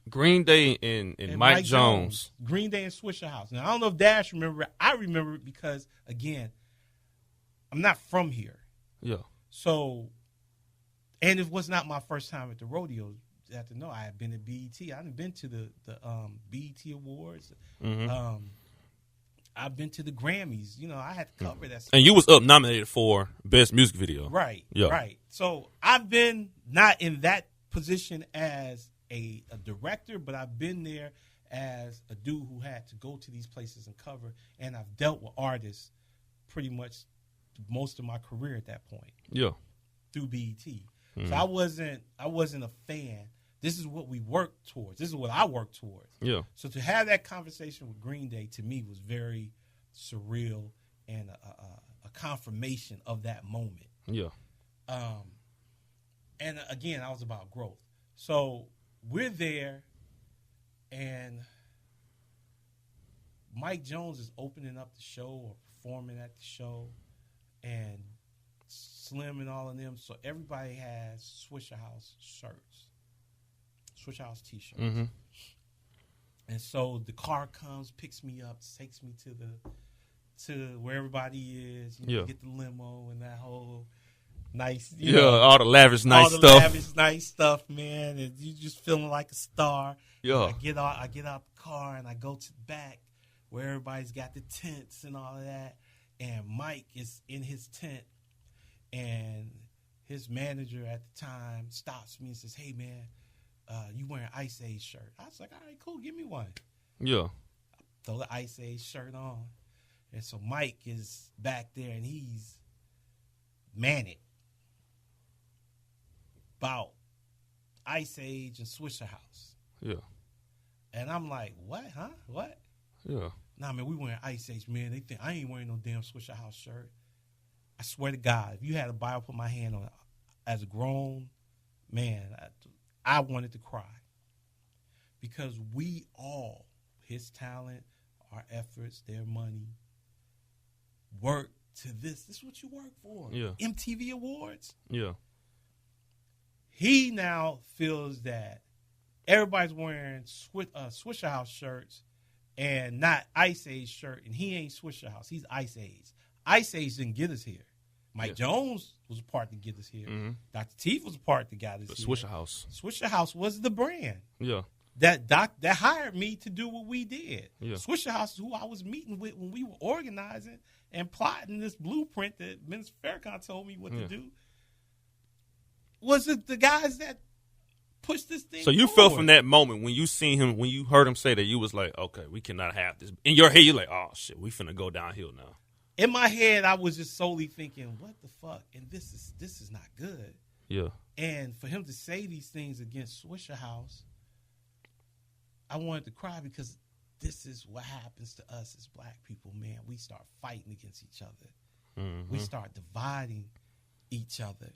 Green Day and Mike Jones. Green Day and Swisher House. Now, I don't know if Dash remember it. I remember it because, again, I'm not from here. Yeah. So, and it was not my first time at the rodeo. You have to know, I had been at BET. I hadn't been to the BET Awards. I've been to the Grammys. I had to cover that stuff. And you was up nominated for Best Music Video. Right. Yeah. Right. So I've been not in that position as a director, but I've been there as a dude who had to go to these places and cover. And I've dealt with artists pretty much most of my career at that point. Yeah. Through BET. So I wasn't a fan. This is what we worked towards. This is what I worked towards. Yeah. So to have that conversation with Green Day, to me, was very surreal and a confirmation of that moment. Yeah. And again, I was about growth. So we're there, and Mike Jones is opening up the show or performing at the show, and Slim and all of them. So everybody has Swisher House shirts. Swisher House T-shirts. And so the car comes, picks me up, takes me to where everybody is. Get the limo and that whole nice, all the lavish nice stuff. All the lavish nice stuff, man. And you just feeling like a star. Yeah. I get out the car and I go to the back where everybody's got the tents and all of that. And Mike is in his tent, and his manager at the time stops me and says, "Hey, man, you wearing Ice Age shirt?" I was like, "All right, cool, give me one." Yeah. I throw the Ice Age shirt on. And so Mike is back there, and he's manic about Ice Age and Swisher House. Yeah. And I'm like, "What, huh? What?" Yeah. Nah, man, we wearing Ice Age, man. They think I ain't wearing no damn Swisher House shirt. I swear to God, if you had a Bible, put my hand on it. As a grown man, I wanted to cry. Because we all, his talent, our efforts, their money, work to this. This is what you work for. Yeah. MTV Awards. Yeah. He now feels that everybody's wearing Swisher House shirts and not Ice Age shirt, and he ain't Swisher House. He's Ice Age. Ice Age didn't get us here. Mike Jones was a part to get us here. Dr.Teeth was a part that got us here. Swisher House. Swisher House was the brand. Yeah. That hired me to do what we did. Yeah. Swisher House is who I was meeting with when we were organizing and plotting this blueprint that Minister Farrakhan told me what to do. Was it the guys that pushed this thing So you forward? felt from that moment when you seen him, when you heard him say that, you was like, okay, we cannot have this. In your head, you're like, oh, shit, we finna go downhill now. In my head, I was just solely thinking, what the fuck? And this is not good. Yeah. And for him to say these things against Swisher House, I wanted to cry because this is what happens to us as black people, man. We start fighting against each other. We start dividing each other.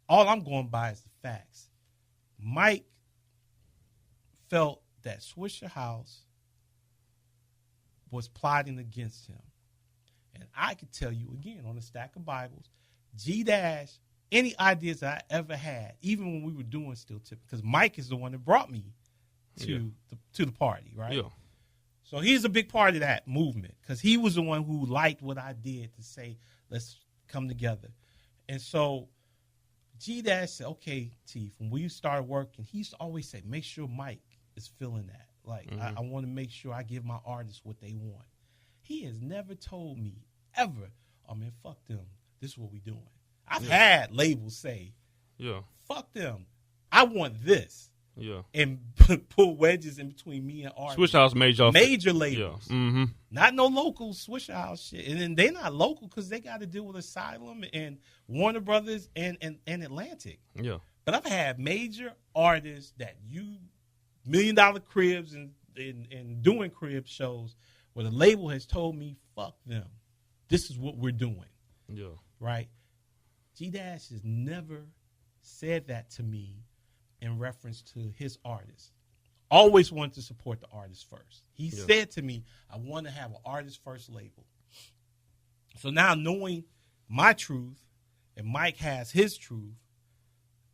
All I'm going by is the facts. Mike felt that Swisher House was plotting against him. And I could tell you, again, on a stack of Bibles, G-Dash, any ideas that I ever had, even when we were doing Still Tipping, because Mike is the one that brought me to the party, right? Yeah. So he's a big part of that movement because he was the one who liked what I did to say, let's come together. And so G-Dash said, okay, Teeth, when we started working, he used to always say, make sure Mike is feeling that. Like, I want to make sure I give my artists what they want. He has never told me, ever, oh, man, fuck them. This is what we doing. I've had labels say, fuck them. I want this. Yeah. And pull wedges in between me and artists. Swish House major labels. Yeah. Mm-hmm. Not no local Swish House shit. And then they not local because they got to deal with Asylum and Warner Brothers and Atlantic. Yeah. But I've had major artists that $1 million cribs and doing crib shows where the label has told me, fuck them. This is what we're doing. Yeah. Right? G-Dash has never said that to me in reference to his artist. Always wanted to support the artist first. He said to me, I want to have an artist first label. So now knowing my truth and Mike has his truth,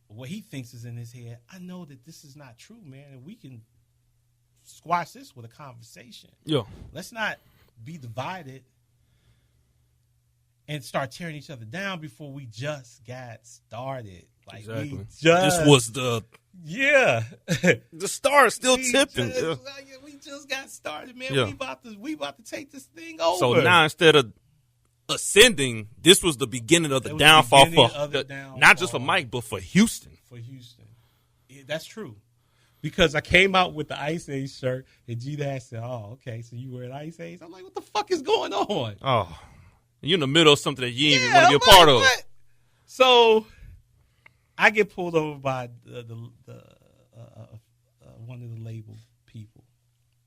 what he thinks is in his head, I know that this is not true, man, and we can squash this with a conversation. Yeah. Let's not be divided and start tearing each other down before we just got started. Like exactly. This was the the star is still tipping. We just got started, man. Yeah. We about to take this thing over. So now instead of ascending, this was the beginning of the downfall not just for Mike, but for Houston. For Houston, that's true. Because I came out with the Ice Age shirt, and G-Dash said, "Oh, okay, so you wear Ice Age?" I'm like, "What the fuck is going on?" Oh, you're in the middle of something that you ain't even want to be a part of. What? So I get pulled over by one of the label people,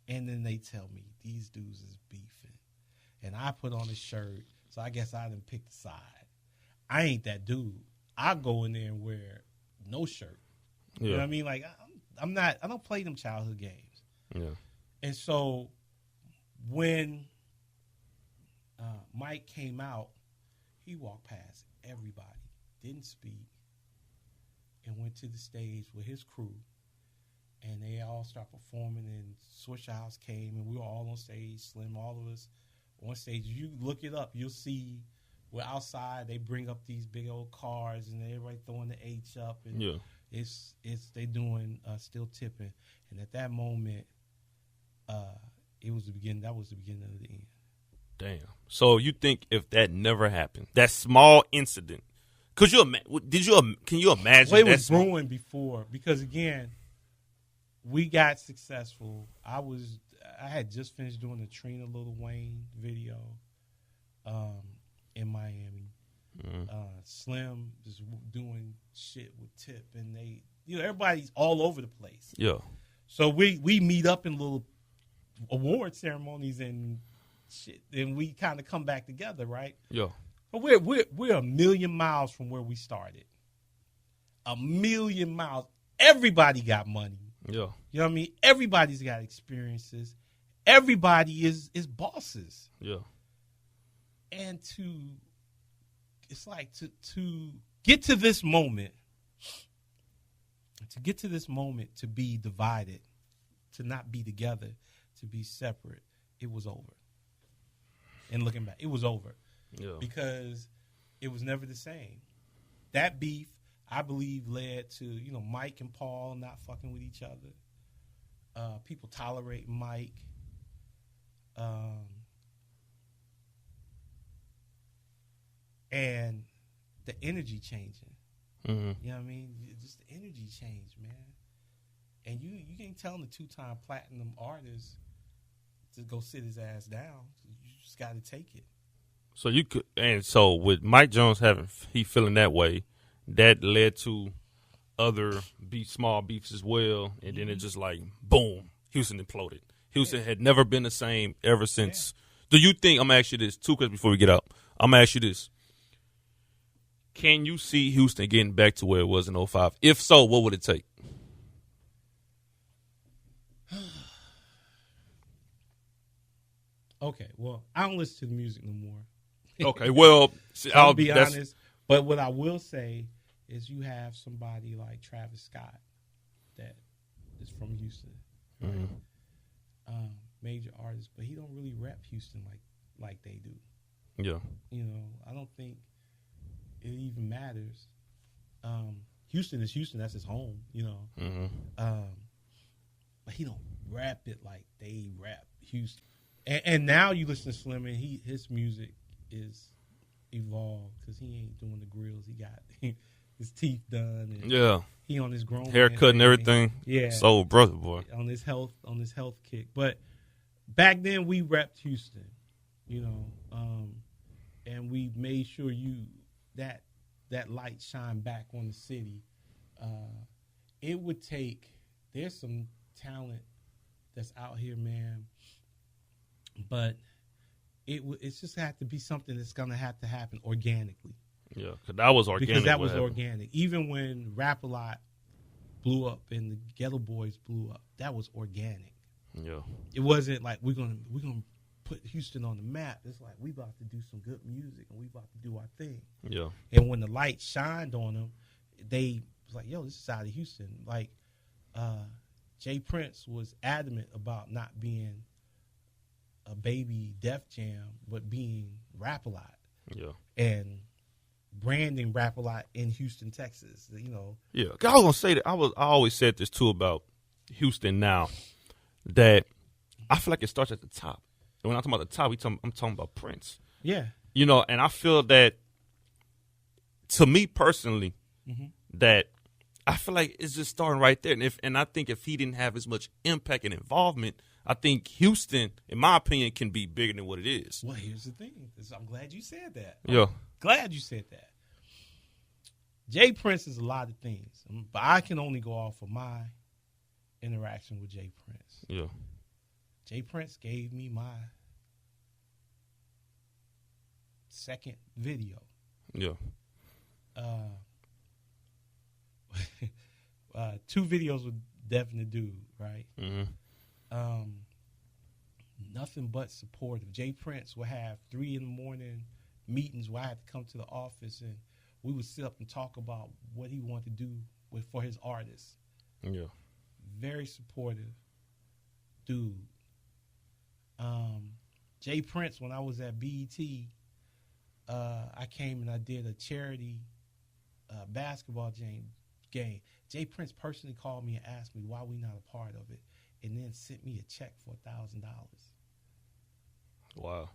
and then they tell me these dudes is beefing, and I put on a shirt, so I guess I didn't pick the side. I ain't that dude. I go in there and wear no shirt. You know what I mean? Like I'm not. I don't play them childhood games. Yeah. And so when Mike came out, he walked past everybody, didn't speak, and went to the stage with his crew, and they all start performing, and Swish House came, and we were all on stage, Slim, all of us on stage. You look it up, you'll see we're outside, they bring up these big old cars, and everybody throwing the H up, and it's they doing still tipping, and at that moment, it was the beginning. That was the beginning of the end. Damn. So you think if that never happened, that small incident, can you imagine? Well, it was brewing before, because again, we got successful. I had just finished doing the Trina Lil Wayne video in Miami. Slim is doing shit with Tip, and everybody's all over the place. Yeah. So we meet up in little award ceremonies and shit, and we kind of come back together, right? Yeah. But we're a million miles from where we started. A million miles. Everybody got money. Yeah. You know what I mean? Everybody's got experiences. Everybody is bosses. Yeah. And it's like to get to this moment, to be divided, to not be together, to be separate, it was over. And looking back, it was over. Yeah. Because it was never the same. That beef, I believe, led to, Mike and Paul not fucking with each other. People tolerate Mike. And the energy changing. Mm-hmm. You know what I mean? Just the energy change, man. And you can't tell the 2-time platinum artist to go sit his ass down. You just got to take it. So you could, and so with Mike Jones feeling that way, that led to other small beefs as well, and then it just like boom, Houston imploded. Houston had never been the same ever since. Do you think? I'm gonna ask you this 2 questions before we get out. I'm gonna ask you this: can you see Houston getting back to where it was in 2005? If so, what would it take? Okay, well, I don't listen to the music no more. Okay, well, I'll be honest. But what I will say is you have somebody like Travis Scott that is from Houston, right? Mm-hmm. Major artist, but he don't really rep Houston like they do. Yeah. I don't think it even matters Houston is Houston. That's his home, you know. Mm-hmm. But he don't rap it like they rap Houston. And now you listen to Slim, and his music is evolved because he ain't doing the grills. He got his teeth done. And he on his grown haircut and everything. Yeah. So brother boy. On his health kick. But back then we repped Houston, you know, and we made sure that light shine back on the city. It would take. There's some talent that's out here, man, but it's just have to be something that's gonna have to happen organically. Yeah, because that was organic. Because that was organic. Even when Rap-A-Lot blew up and the Ghetto Boys blew up, that was organic. Yeah, it wasn't like we're gonna put Houston on the map. It's like we about to do some good music and we about to do our thing. Yeah, and when the light shined on them, they was like, "Yo, this is out of Houston." Like, Jay Prince was adamant about not being a baby Def Jam, but being Rap-A-Lot. Yeah, and branding Rap-A-Lot in Houston, Texas. You know. Yeah, I was gonna say that. I always said this too about Houston now, that I feel like it starts at the top. And when I'm talking about the top, I'm talking about Prince. Yeah. You know, and I feel that, to me personally, that I feel like it's just starting right there. And I think if he didn't have as much impact and involvement, I think Houston, in my opinion, can be bigger than what it is. Well, here's the thing. I'm glad you said that. Yeah. Glad you said that. Jay Prince is a lot of things, but I can only go off of my interaction with Jay Prince. Yeah. Jay Prince gave me my second video. Yeah. 2 videos with Devin the Dude, right? Mm-hmm. Nothing but supportive. Jay Prince would have 3 a.m. meetings where I had to come to the office and we would sit up and talk about what he wanted to do for his artists. Yeah. Very supportive dude. Jay Prince, when I was at BET, I came and I did a charity basketball game. Jay Prince personally called me and asked me why we not a part of it, and then sent me a check for $1,000. Wow.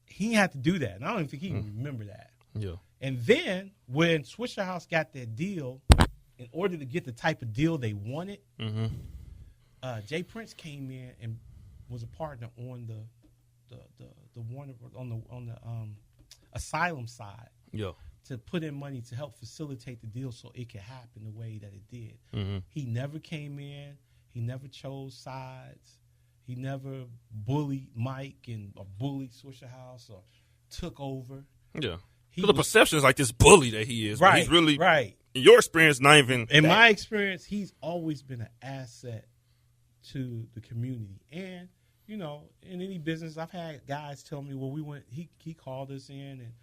He had to do that, and I don't even think he can remember that. Yeah. And then when Swisher House got that deal, in order to get the type of deal they wanted, Jay Prince came in and was a partner on the Warner on the Asylum side. Yeah. To put in money to help facilitate the deal so it could happen the way that it did. He never came in. He never chose sides. He never bullied Mike or bullied Swisher House or took over. Yeah. The perception is like this bully that he is. Right. He's really, right. In your experience, not even. In my experience, he's always been an asset to the community. And, you know, in any business, I've had guys tell me, well, he called us in and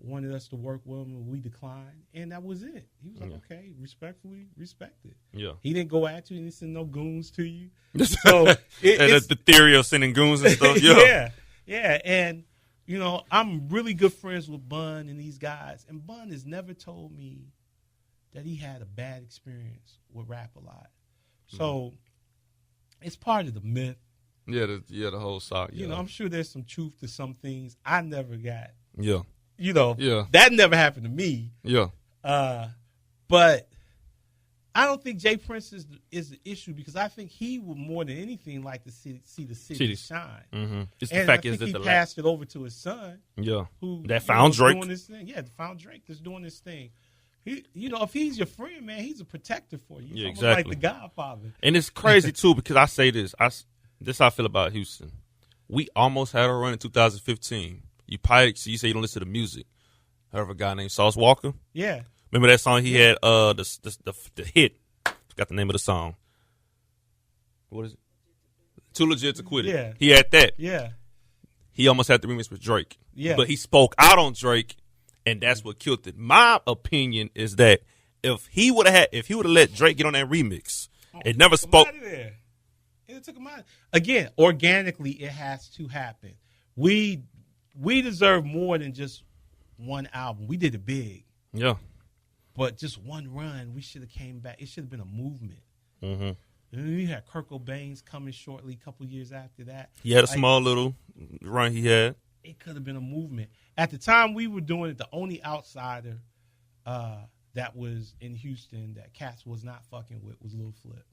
wanted us to work with him, and we declined, and that was it. He was like, okay, respectfully, respect it. Yeah. He didn't go at you, he didn't send no goons to you. So it's the theory of sending goons and stuff. Yeah. Yeah. And, you know, I'm really good friends with Bun and these guys, and Bun has never told me that he had a bad experience with Rap-A-Lot. So it's part of the myth. Yeah, the whole sock. You know, I'm sure there's some truth to some things. I never got. Yeah. You know, that never happened to me. Yeah. But I don't think Jay Prince is the issue, because I think he would more than anything like to see the city shine. Mm-hmm. It's and the fact I think is he that passed it over to his son. Yeah. Who that found Drake. Doing this thing. Yeah, found Drake that's doing this thing. He, you know, if he's your friend, man, he's a protector for you. He's almost exactly. like the Godfather. And it's crazy too, because I say this. This is how I feel about Houston. We almost had a run in 2015. You say you don't listen to music. Heard of a guy named Sauce Walker? Yeah. Remember that song he had? The hit. Forgot the name of the song. What is it? Too Legit to Quit It. Yeah. He had that. Yeah. He almost had the remix with Drake. Yeah. But he spoke out on Drake, and that's what killed it. My opinion is that if he would have let Drake get on that remix, it never spoke. It took him out. Again, organically, it has to happen. We deserve more than just one album. We did it big. Yeah. But just one run, we should have came back. It should have been a movement. Mm-hmm. And we had Kurt Cobain's coming shortly, a couple years after that. He had a small little run he had. It could have been a movement. At the time we were doing it, the only outsider that was in Houston that Cats was not fucking with was Lil Flip.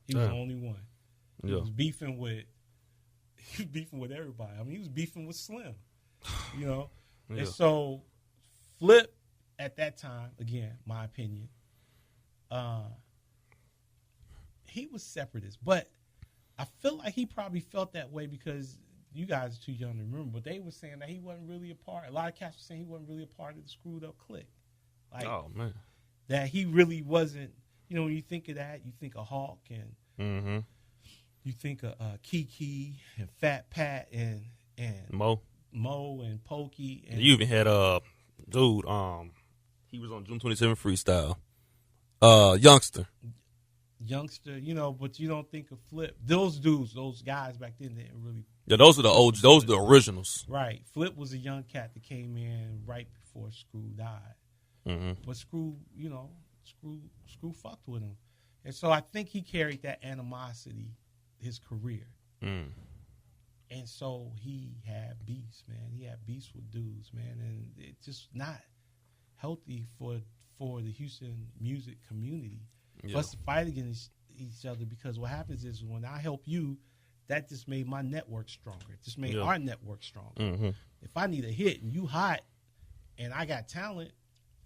He was the only one. He was beefing with everybody. I mean, he was beefing with Slim, you know. And so Flip at that time, again, my opinion, he was separatist. But I feel like he probably felt that way because you guys are too young to remember, but they were saying that he wasn't really a part. A lot of cats were saying he wasn't really a part of the Screwed Up Clique. Like, oh, man. That he really wasn't. You know, when you think of that, you think of Hawk and you think of Kiki and Fat Pat and Mo and Pokey. And you even had dude. He was on June 27 freestyle. Youngster. You know, but you don't think of Flip. Those dudes, those guys back then didn't really. Yeah, those are the OGs. Those are the originals. Right. Flip was a young cat that came in right before Screw died. Mm-hmm. But Screw fucked with him. And so I think he carried that animosity his career. Mm. And so he had beefs, man. He had beefs with dudes, man. And it's just not healthy for the Houston music community for us to fight against each other, because what happens is when I help you, that just made my network stronger. It just made our network stronger. Mm-hmm. If I need a hit and you hot and I got talent,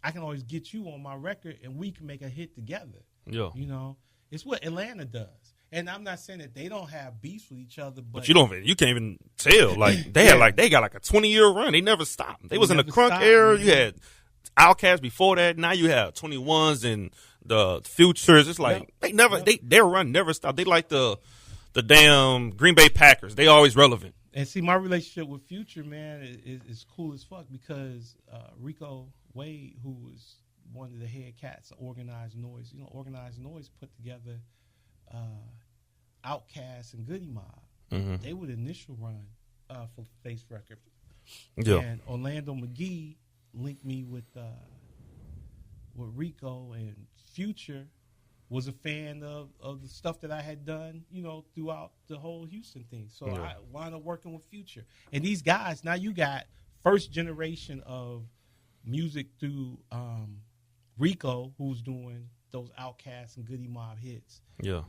I can always get you on my record and we can make a hit together. Yeah. You know, it's what Atlanta does. And I'm not saying that they don't have beefs with each other, but you can't even tell. Like they got like a 20-year run. They never stopped. They was in the crunk era. You had Outkast before that. Now you have 21s and the Futures. It's like their run never stopped. They like the damn Green Bay Packers. They always relevant. And see, my relationship with Future, man, is cool as fuck because Rico Wade, who was one of the head cats of Organized Noise, Organized Noise put together Outkast and Goody Mob. Mm-hmm. They were the initial run for Face Record. Yeah. And Orlando McGee linked me with Rico, and Future was a fan of the stuff that I had done, throughout the whole Houston thing. So I wound up working with Future. And these guys, now you got first generation of music through Rico, who's doing those Outkast and Goody Mob hits. Yeah.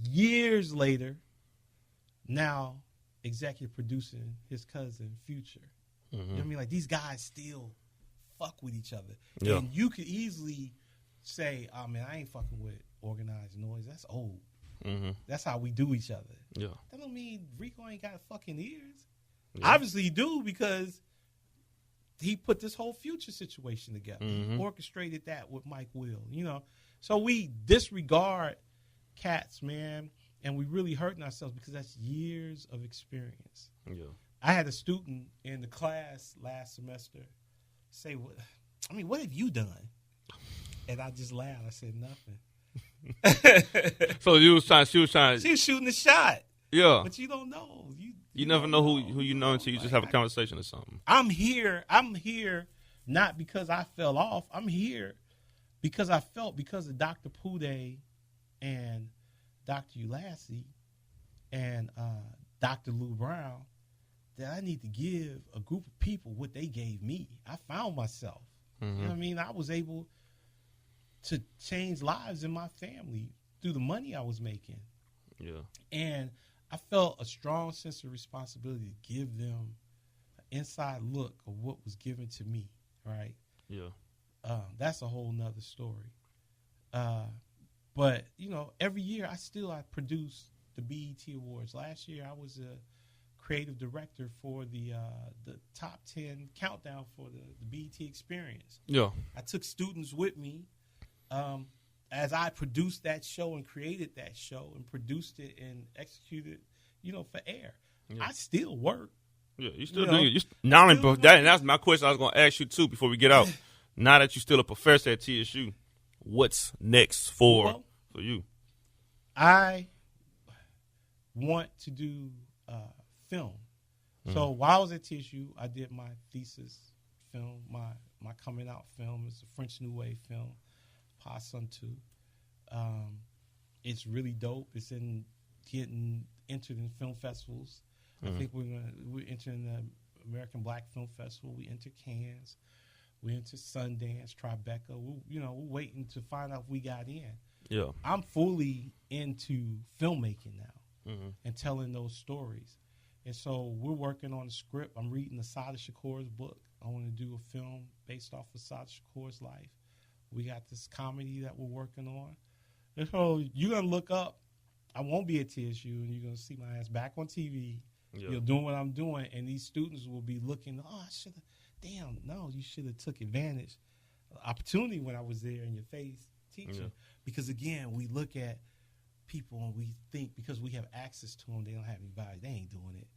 Years later, now executive producing his cousin Future. Mm-hmm. You know what I mean? Like, these guys still fuck with each other. Yeah. And you could easily say, oh, man, I ain't fucking with Organized Noise. That's old. Mm-hmm. That's how we do each other. Yeah. That don't mean Rico ain't got fucking ears. Yeah. Obviously he do, because he put this whole Future situation together. Mm-hmm. He orchestrated that with Mike Will, So we disregard cats, man, and we really hurting ourselves because that's years of experience. Yeah. I had a student in the class last semester say, what have you done? And I just laughed. I said, nothing. So she was trying. She was shooting the shot. Yeah. But you don't know. You never know who you know until you just have a conversation or something. I'm here not because I fell off. I'm here because I felt, because of Dr. Pude and Dr. Ulassi and Dr. Lou Brown, that I need to give a group of people what they gave me. I found myself. Mm-hmm. You know what I mean? I was able to change lives in my family through the money I was making. Yeah. And I felt a strong sense of responsibility to give them an inside look of what was given to me, right? Yeah. That's a whole nother story. But, every year I produce the BET Awards. Last year I was a creative director for the top 10 countdown for the BET Experience. Yeah. I took students with me as I produced that show and created that show and produced it and executed, for air. Yeah. I still work. Yeah, you still doing it. And that's my question I was going to ask you, too, before we get out. Now that you're still a professor at TSU, what's next for you? I want to do film. So while I was at TSU, I did my thesis film, my coming out film. It's a French New Wave film, Pas Son 2. It's really dope. It's getting entered in film festivals. I think we're entering the American Black Film Festival. We enter Cannes. We enter Sundance, Tribeca. We're waiting to find out if we got in. Yeah. I'm fully into filmmaking now and telling those stories. And so we're working on a script. I'm reading Assata Shakur's book. I want to do a film based off of Assata Shakur's life. We got this comedy that we're working on. And so you're going to look up. I won't be at TSU, and you're going to see my ass back on TV, doing what I'm doing. And these students will be looking, I should have, damn, no, you should have took advantage of the opportunity when I was there in your face teaching. Yeah. Because, again, we look at people and we think because we have access to them, they don't have any value. They ain't doing it.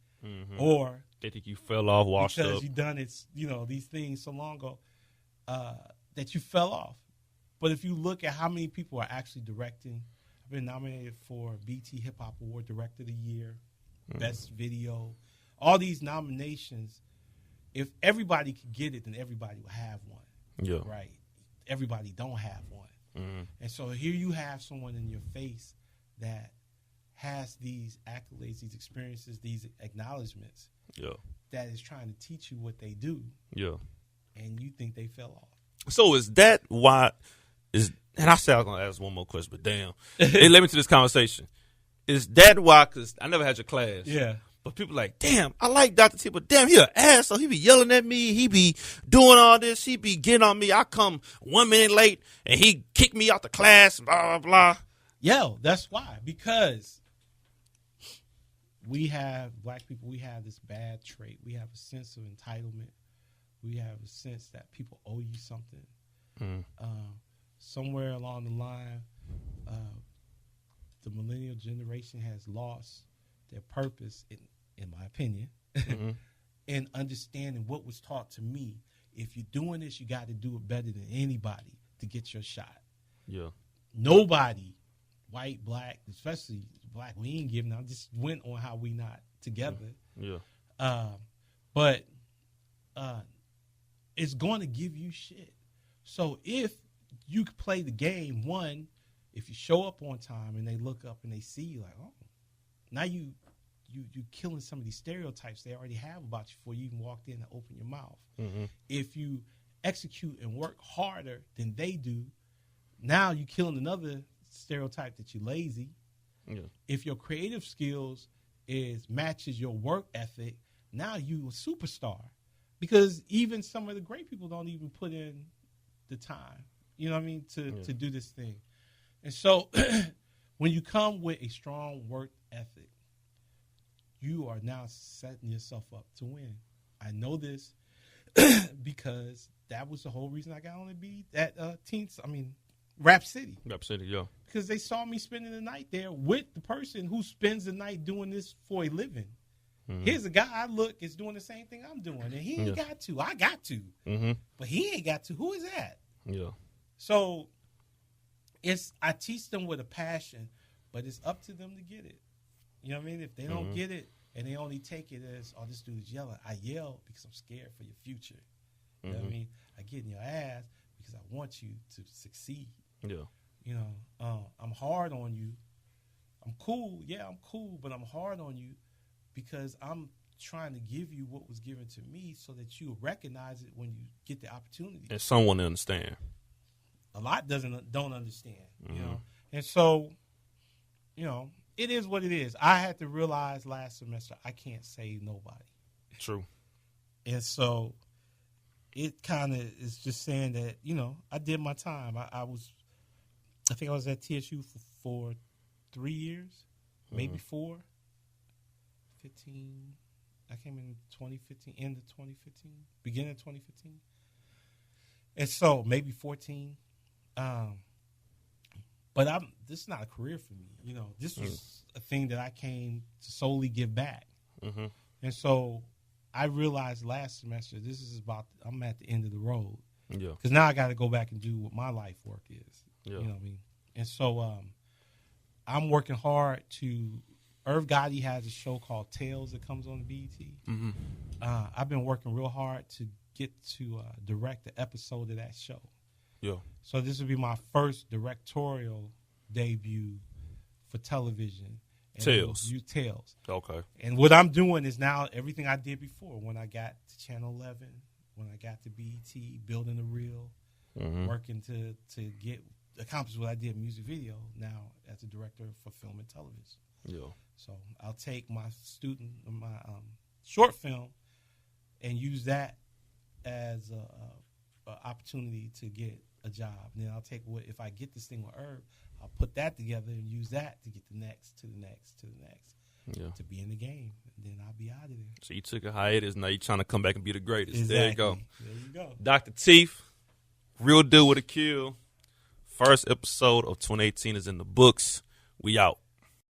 Or they think you fell off, washed because up. you done it, these things so long ago that you fell off. But if you look at how many people are actually directing, I've been nominated for BT Hip Hop Award Director of the Year, Best Video, all these nominations. If everybody could get it, then everybody will have one. Yeah. Right? Everybody don't have one. And so here you have someone in your face that has these accolades, these experiences, these acknowledgments that is trying to teach you what they do. Yeah. And you think they fell off. So is that why and I said I was going to ask one more question, but damn. It led me to this conversation. Is that why, because I never had your class. Yeah. But people like, damn, I like Dr.Teeth, but damn, he an asshole. He be yelling at me. He be doing all this. He be getting on me. I come 1 minute late, and he kick me out the class, blah, blah, blah. Yo, that's why. Because we have, black people, we have this bad trait. We have a sense of entitlement. We have a sense that people owe you something. Somewhere along the line, the millennial generation has lost their purpose, in my opinion, in understanding what was taught to me. If you're doing this, you got to do it better than anybody to get your shot. Yeah. Nobody, white, black, especially black, we ain't giving. I just went on how we not together. Yeah. But it's going to give you shit. So if you play the game, one, if you show up on time and they look up and they see you like, oh, now you killing some of these stereotypes they already have about you before you even walked in and open your mouth. If you execute and work harder than they do, now you're killing another stereotype that you're lazy. Yeah. If your creative skills matches your work ethic, now you a superstar. Because even some of the great people don't even put in the time, you know what I mean, to do this thing. And so when you come with a strong work ethic, you are now setting yourself up to win. I know this because that was the whole reason I got on the beat at Rap City. Rap City, yeah. Because they saw me spending the night there with the person who spends the night doing this for a living. Here's a guy I look is doing the same thing I'm doing, and he ain't got to. I got to, but he ain't got to. Who is that? Yeah. So I teach them with a passion, but it's up to them to get it. You know what I mean? If they don't get it and they only take it as, oh, this dude is yelling, I yell because I'm scared for your future. You know what I mean? I get in your ass because I want you to succeed. Yeah. You know, I'm hard on you. I'm cool. Yeah, I'm cool, but I'm hard on you because I'm trying to give you what was given to me so that you recognize it when you get the opportunity. And someone to understand. A lot don't understand, you know. And so, you know, it is what it is. I had to realize last semester I can't save nobody. True. And so it kind of is just saying that, you know, I did my time. I think I was at TSU for 3 years, maybe 4. 15. I came in 2015, end of 2015, beginning of 2015. And so maybe 14. But this is not a career for me. You know, this was a thing that I came to solely give back. And so I realized last semester, I'm at the end of the road. Yeah. Because now I got to go back and do what my life work is. Yeah. You know what I mean? And so I'm working hard to, Irv Gotti has a show called Tales that comes on the BET. I've been working real hard to get to direct the episode of that show. Yeah. So this would be my first directorial debut for television. Tales. Tales. Okay. And what I'm doing is now everything I did before. When I got to Channel 11, when I got to BET, building the reel, working to accomplish what I did in music video. Now as a director for film and television. Yeah. So I'll take my short film and use that as a opportunity to get a job. And then I'll take if I get this thing with Herb, I'll put that together and use that to get the next to the next to the next. Yeah. To be in the game. And then I'll be out of there. So you took a hiatus. Now you're trying to come back and be the greatest. Exactly. There you go. There you go. Dr.Teeth, Real Deal with Akil. First episode of 2018 is in the books. We out.